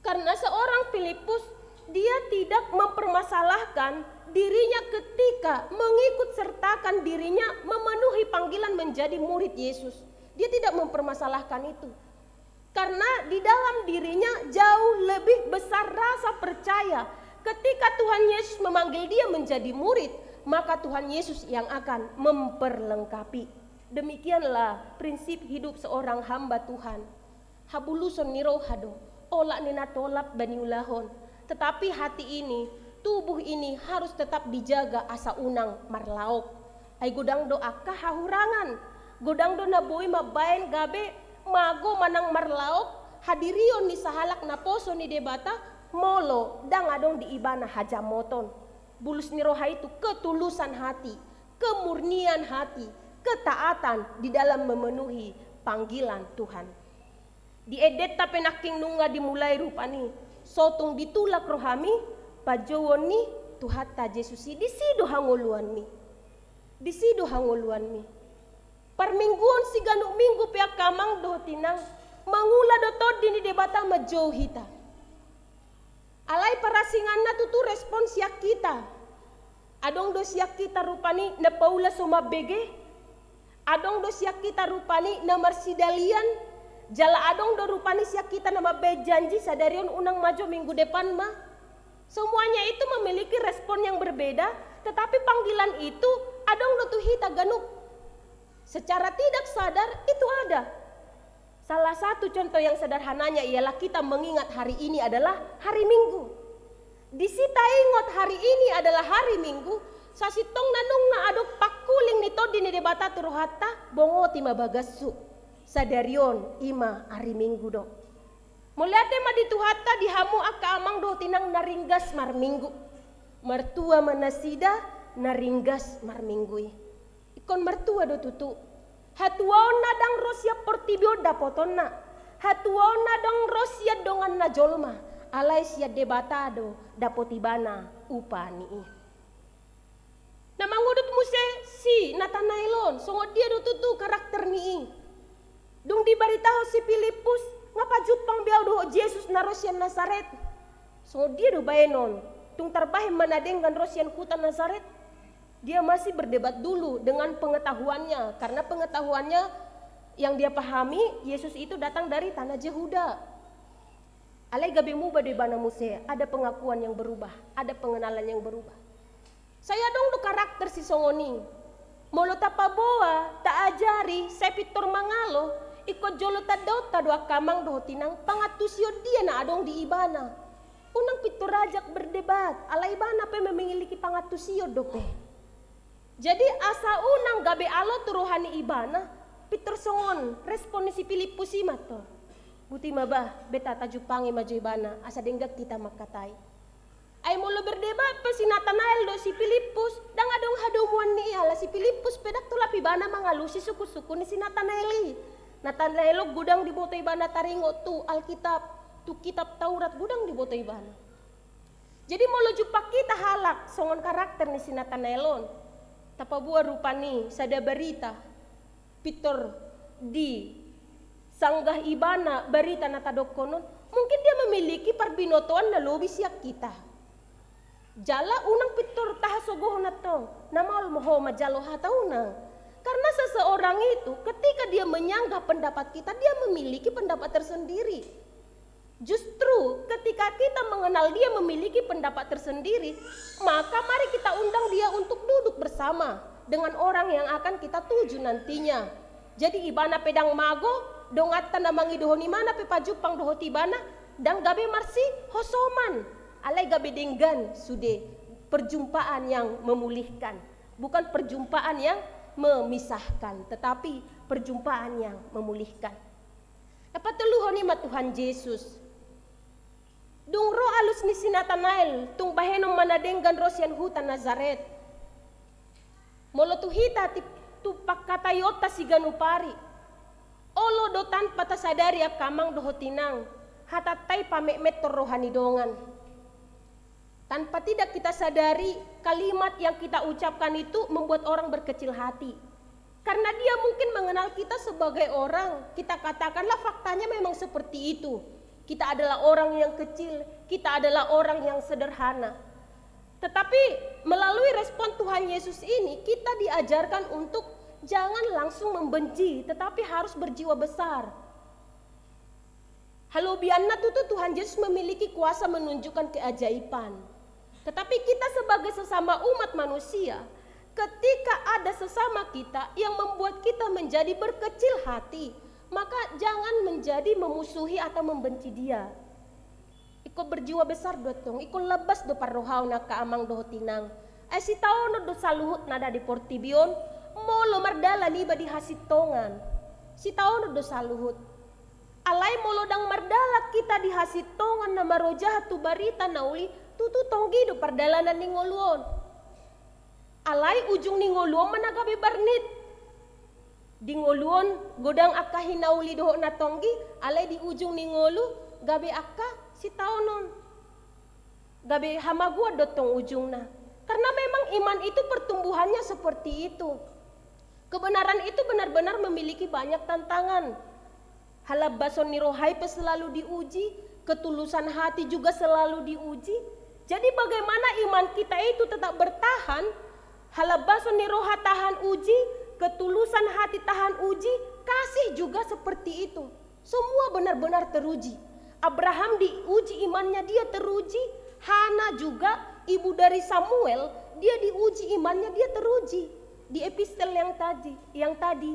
Karena seorang Filipus dia tidak mempermasalahkan dirinya ketika mengikut sertakan dirinya memenuhi panggilan menjadi murid Yesus. Dia tidak mempermasalahkan itu. Karena di dalam dirinya jauh lebih besar rasa percaya. Ketika Tuhan Yesus memanggil dia menjadi murid, maka Tuhan Yesus yang akan memperlengkapi. Demikianlah prinsip hidup seorang hamba Tuhan. Habuluson nirohado, olak nina tolap baniulahon. Tetapi hati ini, tubuh ini harus tetap dijaga asa unang marlaok. Ay godang doa kahahurangan, godang do naboy mabayan gabe mago manang marlaok, hadirion ni sahalak na poso ni debata, molo dang adong di ibana hajamoton. Bulus ni roha itu ketulusan hati, kemurnian hati, ketaatan di dalam memenuhi panggilan Tuhan. Di edet tapi naking nunga dimulai rupani. Sotong ditulak rohami, pajowon ni tuhata Jesusi disido hangoluan mi. Disido hangoluan mi. Parmingguon si ganuk minggu pihak kamang dohotinang mangula dotod dini debata majow hita. Alay parasingan na tutu respon siak kita. Adong do siak kita rupani na paula sumabege. Adong do siak kita rupani na marsidalian. Jala adong do rupani siak kita nama bejanji sadarion unang maju minggu depan mah. Semuanya itu memiliki respon yang berbeda, tetapi panggilan itu adong do tuhita ganuk. Secara tidak sadar itu ada. Salah satu contoh yang sederhananya ialah kita mengingat hari ini adalah hari Minggu. Disita ingat hari ini adalah hari Minggu, sasitong nanung na adok pakuling nito dini debata turuhata bongo tima bagasu sadarion ima hari minggu do. Muliate ma dituhata dihamu aka amang do tinang naringgas mar minggu. Mertua manasida naringgas mar minggui. Ikon mertua do tutu. Hatuaona dang rosia portibio dapotona. Hatuaona dang rosia dongan na jolma. Alai sia debatado dapotibana upani. Na mangudut muse si Nathanaelon songo dia do tutu karakter ni. Dung dibaritaho si Filipus ngapa jupang biau do Jesus na rosian Nazaret. Songo dia do baenon tung terbahim manadenggan rosian kuta Nazaret. Dia masih berdebat dulu dengan pengetahuannya karena pengetahuannya yang dia pahami Yesus itu datang dari tanah Yehuda. Alai gabe muba de bana muse, ada pengakuan yang berubah, ada pengenalan yang berubah. Saya dong do karakter si songoni. Molo tapaboa, ta ajari, sepitor mangalo, ikut jolo tadau tadua kamang do tinang pangatusio dia na adong di ibana. Unang pitor rajak berdebat, alai ibana pe memiliki pangatusio dope. Jadi asa unang gabe alo turuhani ibana, pitor songon responi si Filipus imato. Buti mabah beta tajupangi maju ibana asa denggak kita makatai. Ay mulu berdebat pa si Nathanael do si Filipus dang adong hadumuan ni ala si Filipus pedak tulap ibana mangalusi suku-suku ni si Nathanaeli. Nathanael gudang di boto ibana taringo tu Alkitab tu kitab Taurat gudang di boto ibana. Jadi mulu jupak kita halak songon karakter ni si Nathanaelon. Tapabua rupani sada berita pitor di sanggah ibana berita natadokonon mungkin dia memiliki perbinotoan na lobi siak kita. Jala unang pitor tahasogoh nato namal moho majalo hatauna. Karena seseorang itu ketika dia menyanggah pendapat kita dia memiliki pendapat tersendiri. Justru ketika kita mengenal dia memiliki pendapat tersendiri, maka mari kita undang dia untuk duduk bersama dengan orang yang akan kita tuju nantinya. Jadi ibana pedang mago dongata namangi dohoni mana pe pajupang dohoti bana dan gabe marsi hosoman alai gabe denggan sude perjumpaan yang memulihkan, bukan perjumpaan yang memisahkan tetapi perjumpaan yang memulihkan. Apa teluhoni ma Tuhan Yesus dung ro alus ni si Nathanael tung bahenom manadenggan rosian hutan Nazaret molo tuhita tu pakatayota si ganupari olo do tanpa tasadari kamang dohotinang hatatai pamekmet rohani dongan. Tanpa tidak kita sadari kalimat yang kita ucapkan itu membuat orang berkecil hati. Karena dia mungkin mengenal kita sebagai orang, kita katakanlah faktanya memang seperti itu. Kita adalah orang yang kecil, kita adalah orang yang sederhana. Tetapi melalui respon Tuhan Yesus ini kita diajarkan untuk jangan langsung membenci, tetapi harus berjiwa besar. Halobianna tuh Tuhan Yesus memiliki kuasa menunjukkan keajaiban. Tetapi kita sebagai sesama umat manusia, ketika ada sesama kita yang membuat kita menjadi berkecil hati, maka jangan menjadi memusuhi atau membenci dia. Iko berjiwa besar dotong, iko lebas do parrohaw na kaamang do tinang. Ay si tao no do saluhut nada di Portibion, molo mardala ni ba di hasitongan. Si tao no do saluhut. Alay molo dang mardala kita di hasitongan na marojah tu barita na uli, tutu tonggi do pardalanan ni ngoluon. Alay ujung ni ngoluon managabi barnit. Di ngoluon godang akka hinauli doho na tonggi, alay di ujung ni ngolu gabe akka si taonon. Gabe hamagua dotong ujung na. Karena memang iman itu pertumbuhannya seperti itu. Kebenaran itu benar-benar memiliki banyak tantangan. Halabason ni rohai selalu diuji, ketulusan hati juga selalu diuji. Jadi bagaimana iman kita itu tetap bertahan? Halabason ni roha tahan uji, ketulusan hati tahan uji, kasih juga seperti itu. Semua benar-benar teruji. Abraham diuji imannya, dia teruji. Hana juga, ibu dari Samuel, dia diuji imannya, dia teruji. Di epistel yang tadi.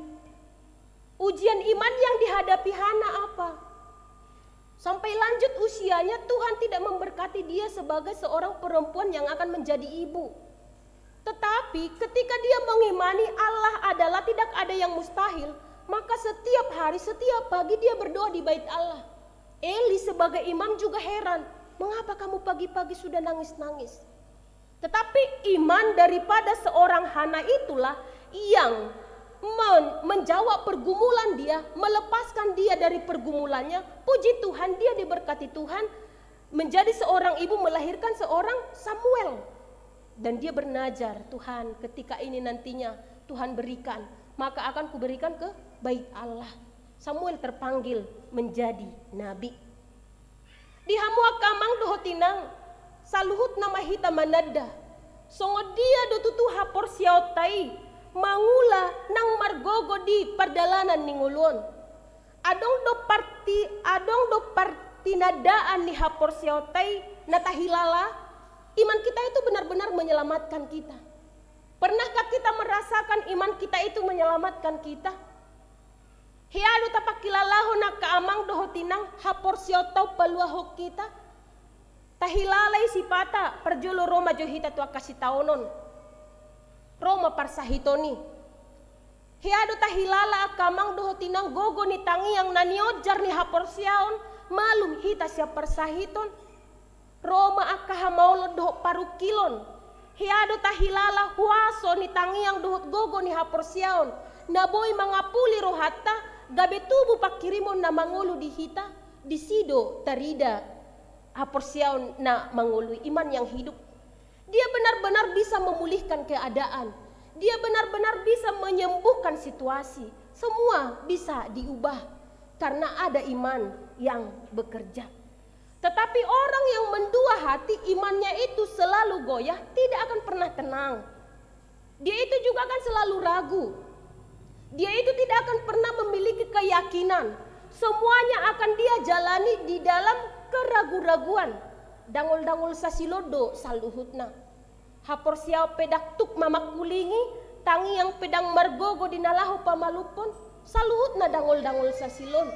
Ujian iman yang dihadapi Hana apa? Sampai lanjut usianya Tuhan tidak memberkati dia sebagai seorang perempuan yang akan menjadi ibu. Tetapi ketika dia mengimani Allah adalah tidak ada yang mustahil, maka setiap hari, setiap pagi dia berdoa di bait Allah. Eli sebagai imam juga heran, mengapa kamu pagi-pagi sudah nangis-nangis? Tetapi iman daripada seorang Hana itulah yang menjawab pergumulan dia, melepaskan dia dari pergumulannya. Puji Tuhan, dia diberkati Tuhan, menjadi seorang ibu, melahirkan seorang Samuel. Dan dia bernazar, Tuhan ketika ini nantinya Tuhan berikan, maka akan kuberikan ke bait Allah. Samuel terpanggil menjadi nabi. Di hamua kamang doho tinang, saluhut nama hita manada. Songo dia do tutu hapor siautai, mangula nang margogo di perdalanan ningulon. Adong do partinadaan ni hapor siautai natahilala. Iman kita itu benar-benar menyelamatkan kita. Pernahkah kita merasakan iman kita itu menyelamatkan kita? Hiadu tapakilalahu na kaamang doho tinang hapor siotau paluahok kita. Tahilalay sipata perjolo Roma johita tua kasih taonon. Roma parsahitoni. Hiadu tahilala akamang doho tinang gogo ni tangi yang naniojar ni hapor siaon malum hita siap persahiton. Roma akaha maulod doho parukilon. Hiado tahilala huaso ni tangiang dohot gogo ni hapor siaon. Naboy mangapuli rohata gabe tubu pakirimon na mangulu di hita. Disido tarida hapor siaon na mangulu iman yang hidup. Dia benar-benar bisa memulihkan keadaan. Dia benar-benar bisa menyembuhkan situasi. Semua bisa diubah karena ada iman yang bekerja. Tetapi orang yang mendua hati, imannya itu selalu goyah, tidak akan pernah tenang. Dia itu juga akan selalu ragu. Dia itu tidak akan pernah memiliki keyakinan. Semuanya akan dia jalani di dalam keragu-raguan. Dangol-dangol sasilodo saluhutna. Hapor siau pedak tuk mamak kulingi, tangi yang pedang margogo dinalahu pamalupon, saluhutna dangol-dangol sasilon.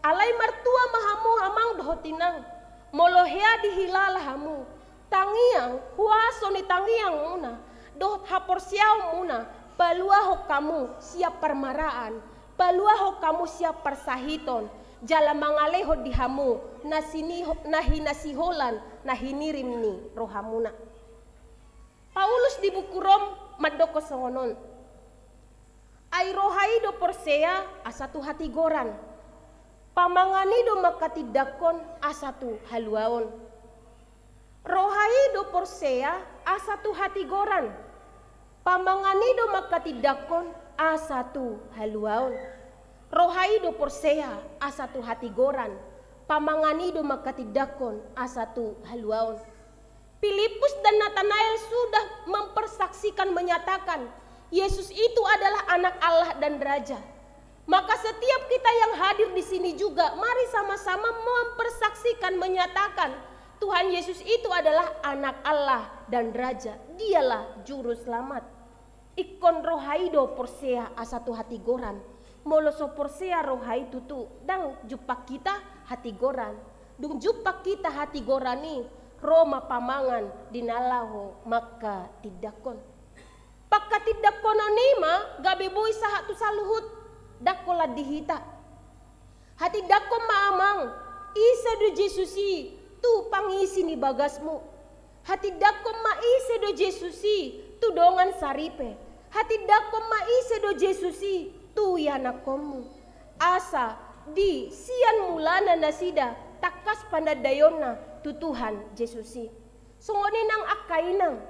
Alai martua mahamu hamang dohotinang, molohea dihilala hamu, tangiang huaso ni tangiang muna, dohot hapor siau muna, paluaho kamu siap permaraan, paluaho kamu siap persahiton, jala mangaleho di hamu, nahinasiholan, nahinirim ni rohamuna. Paulus di buku Rom madoko songonon, ai rohai do porsea asatu hati goran. Pamangani do makatidakon asatu haluaon. Rohai do porsea asatu hati goran. Pamangani do makatidakon asatu haluaon. Rohai do porsea asatu hati goran. Pamangani do makatidakon asatu haluaon. Filipus dan Nathanael sudah mempersaksikan, menyatakan Yesus itu adalah anak Allah dan Raja. Maka setiap kita yang hadir di sini juga, mari sama-sama mempersaksikan, menyatakan Tuhan Yesus itu adalah anak Allah dan Raja. Dialah juru selamat. Ikon rohaido porsea asatu hati goran. Moloso porsea rohai tutu dang jupak kita hati goran. Dung jupak kita hati gorani Roma pamangan dinalaho maka tidakon. Pakka tidakono nima gabi boy sahatu saluhut. Dakola dihita. Hati dako maamang. Isa do Jesusi. Tu pangisi ni bagasmu. Hati dako maise do Jesusi. Tu dongan saripe. Hati dako maise do Jesusi. Tu yanakomu. Asa di sian mulana nasida. Takas pandadayona. Tu Tuhan Jesusi. Sungoni nang akainang.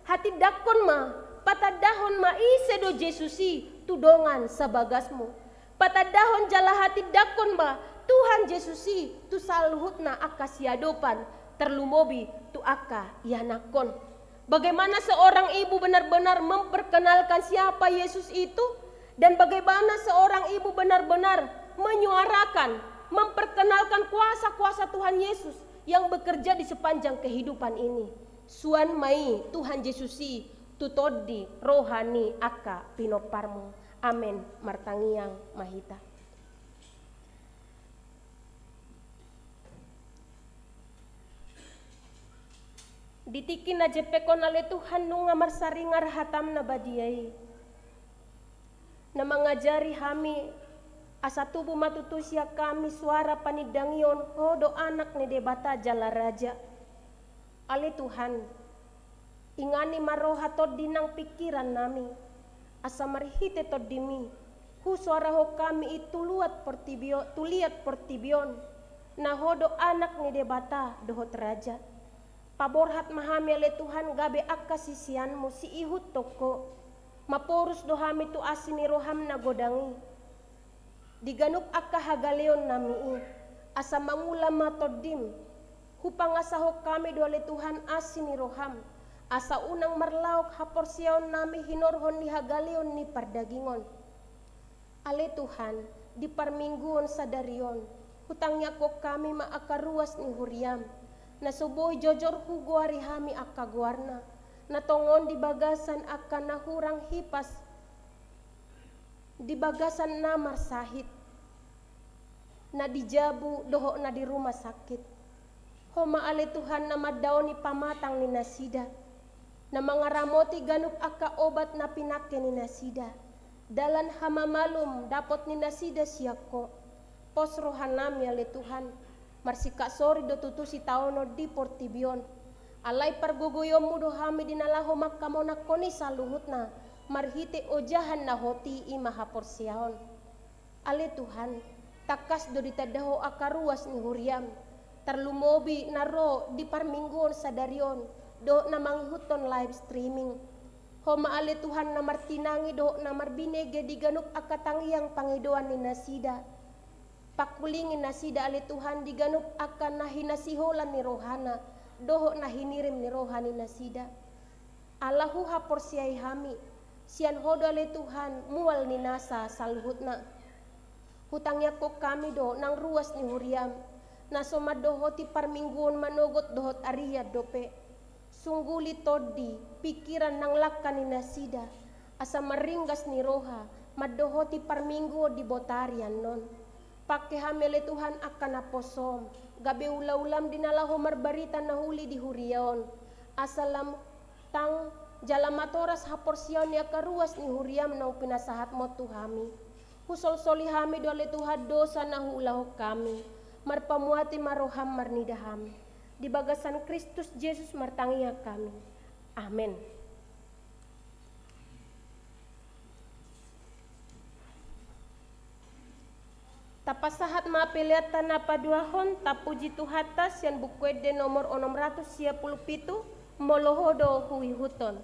Hati dakon ma. Patadahon maise do Jesusi. Tudongan sa bagasmu. Patadahon jala hati dakon ba Tuhan Jesusi tu saluhut na akasiadopan terlumobi tu aka yanakon. Bagaimana seorang ibu benar-benar memperkenalkan siapa Yesus itu dan bagaimana seorang ibu benar-benar menyuarakan, memperkenalkan kuasa-kuasa Tuhan Yesus yang bekerja di sepanjang kehidupan ini. Suan mai Tuhan Jesusi tutodi rohani aka pinoparmu. Amen. Martangiang mahita. Ditiki na jepekon ale Tuhan nung ngamar saringar hatam na badiai. Na mengajari kami asa tubuh matutusya kami suara panidangion hodo anak ni debata jala raja. Ale Tuhan, ingani maroha tod dinang pikiran nami, asa marhite tod dimi, hu suara ho kami itu tuliat portibion, na hodo anak ni debata dohot raja. Paborhat mahami ale Tuhan gabe akka sisianmu si ihut toko, maporus dohami tu asini roham na godangi. Diganup akka hagaleon nami asa mangula matoddim, hupangasaho kami do ale Tuhan asini roham, asa unang marlaok haporsiaon nami hinorhon ni hagaleon ni pardagingon. Ale Tuhan, di parmingguon sadarion, hutangnya ko kami maakaruas ni huriam, na suboy jojor hugo hari hami akka guarna, na tongon di bagasan akka nahurang hipas, di bagasan na marsahit, na dijabu doho na di rumah sakit. Homa ale Tuhan na madaw ni pamatang ni nasida, na mga ramoti ganup akka obat na pinake ni nasida. Dalan hamamalum dapot ni nasida siyako, posrohan nami ale Tuhan, marsika sori do tutusi taono di portibion. Alay parguguyo mo do hami dinalaho makamona koni saluhut na, marhite ojahan na hoti imahaporsiahon. Ale Tuhan, takas do ditadaho akaruas ni huriam, tarlumobi naro di parmingguon sadarion, do na manghuton live streaming. Homa ale Tuhan na martinangi do na marbinege di ganup akatangiang pangidoan ni nasida. Pakulingin nasida ale Tuhan di ganup akan nahinasiholan ni rohana, doho nahinirim ni rohani nasida. Allahu haporsiai hami, sian hodo ale Tuhan mual ni nasa saluhutna. Hutangnya ko kami do nang ruas ni huriam, na somadoho ti parmingguon manogot dohot aria dope. Sungguli todi pikiran nang lakka ni nasida, asa maringgas ni roha, madoho ti parminggo di botarian non. Pake hamele Tuhan akan naposom, gabe ula-ulam dinalaho marbarita na huli di huriaon. Asalam tang jalamatoras haporsiaon ni akaruas ni huriam nang pinasahat mo tuhami. Husol soli hami do ale Tuhan dosa na hulaho kami, marpamuati maroham marnidaham. Di bagasan Kristus Yesus martangia kami. Amin. Tapasahat mapiliatan na paduahon tapuji tuhatas yan bukwede nomor 657 molohodo huihuton.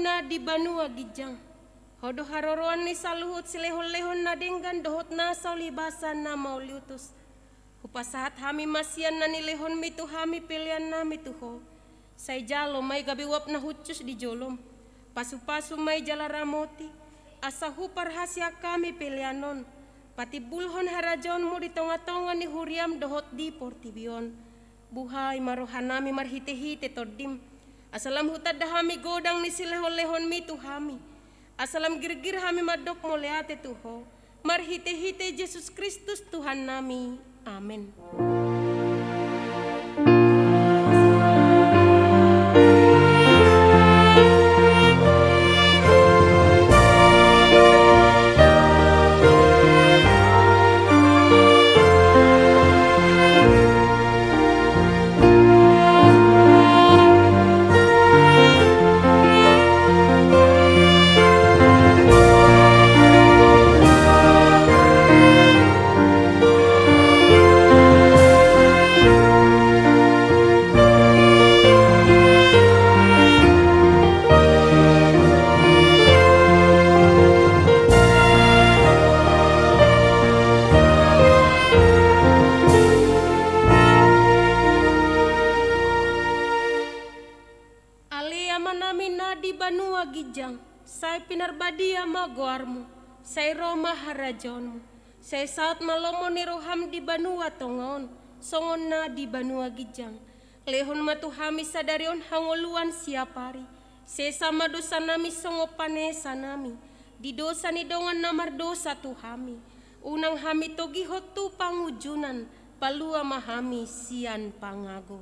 na di banua gijang. Hodo haroroan ni saluhut silehon-lehon na denggan dohot na saulibasan na mauliutus. Hupasahat hami masian na nilehon mitu hami pilihan na mituho. Say jalo may gabiwap na hucus di jolom. Pasu-pasu may jala ramoti. Asa hupar hasya kami pilihanon. Pati bulhon harajon mo di tonga-tonga ni huriam dohot di portibion. Buhay marohanami marhite-hite todim. Asalam hutad dahami godang ni silehon-lehon mitu hami. Asalam girgir hami madok moleate tuho. Marhite-hite Yesus Kristus Tuhan nami. Amin. Say pinarbadia magoarmu, say Roma harajonmu, say saat malomo ni roham di banua tongon, songon na di banua gijang. Lehon matuhami sadarion hangoluan siapari, say sama dosa nami songopane sanami, di dosa ni dongan namar dosa tuhami, unang hami togi hotu pangujunan, palua mahami sian pangago.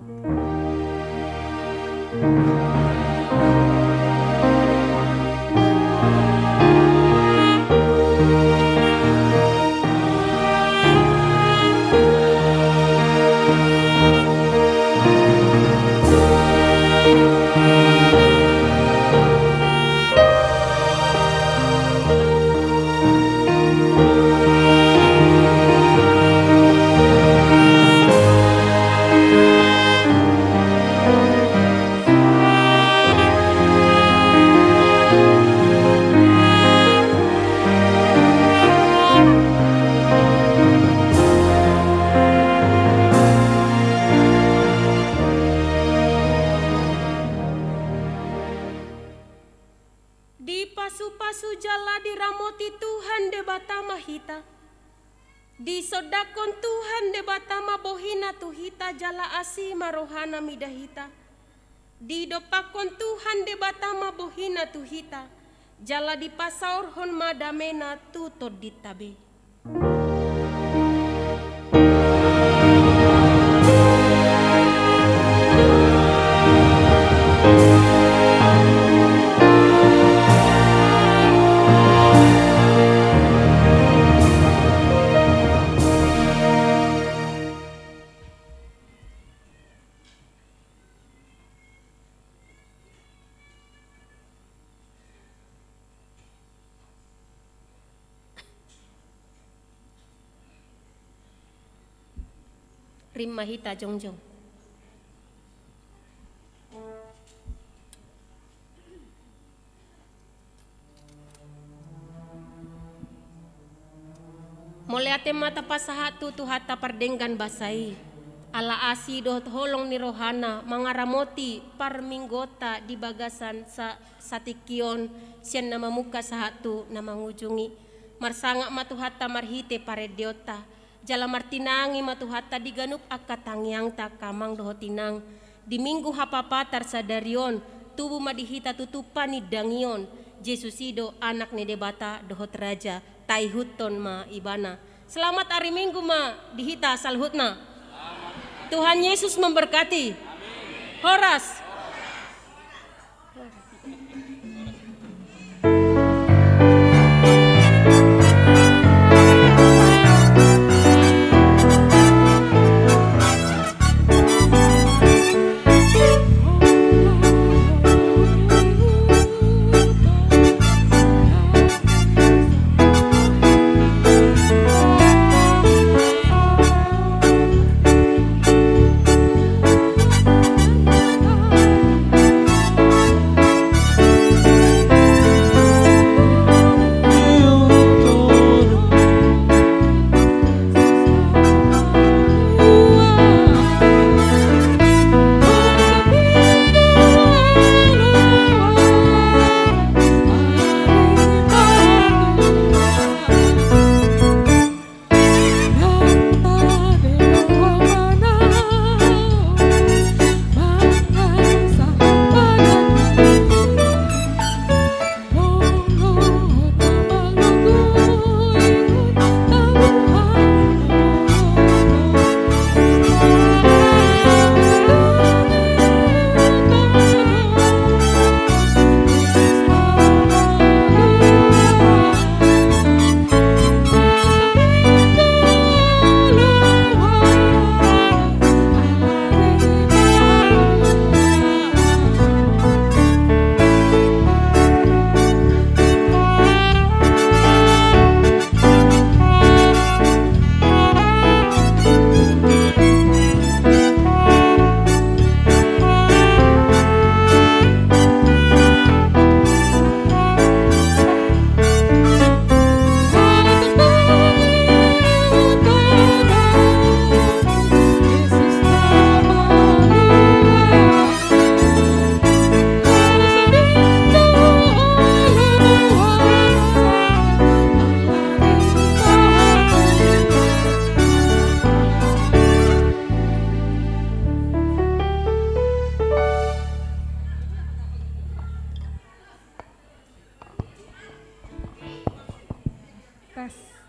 Pasu-pasu jala diramoti Tuhan de batama hita. Di sodakon Tuhan de batama bohina tuhita jala asi marohana midahita. Di dopakon Tuhan de batama bohina tuhita. Jala di pasaur hon madamena tutod ditabe. Rim mahita jongjong. Moleate mata pasahatu tuhata pardenggan basai. Ala asi dohot holong ni rohana mangaramoti parminggota di bagasan sa satikion sian nama muka sahatu nama ngujungi. Marsanga matuhata marhite paredeota. Jala martinangi matuhata diganup akatangyang takamang dohotinang. Di minggu hapapatar sadarion, tubuh madihita tutupan ni dangion. Jesusido anak ni debata dohot raja, taihuton ma ibana. Selamat hari minggu ma dihita salhutna. Tuhan Yesus memberkati. Horas. Oh Tes.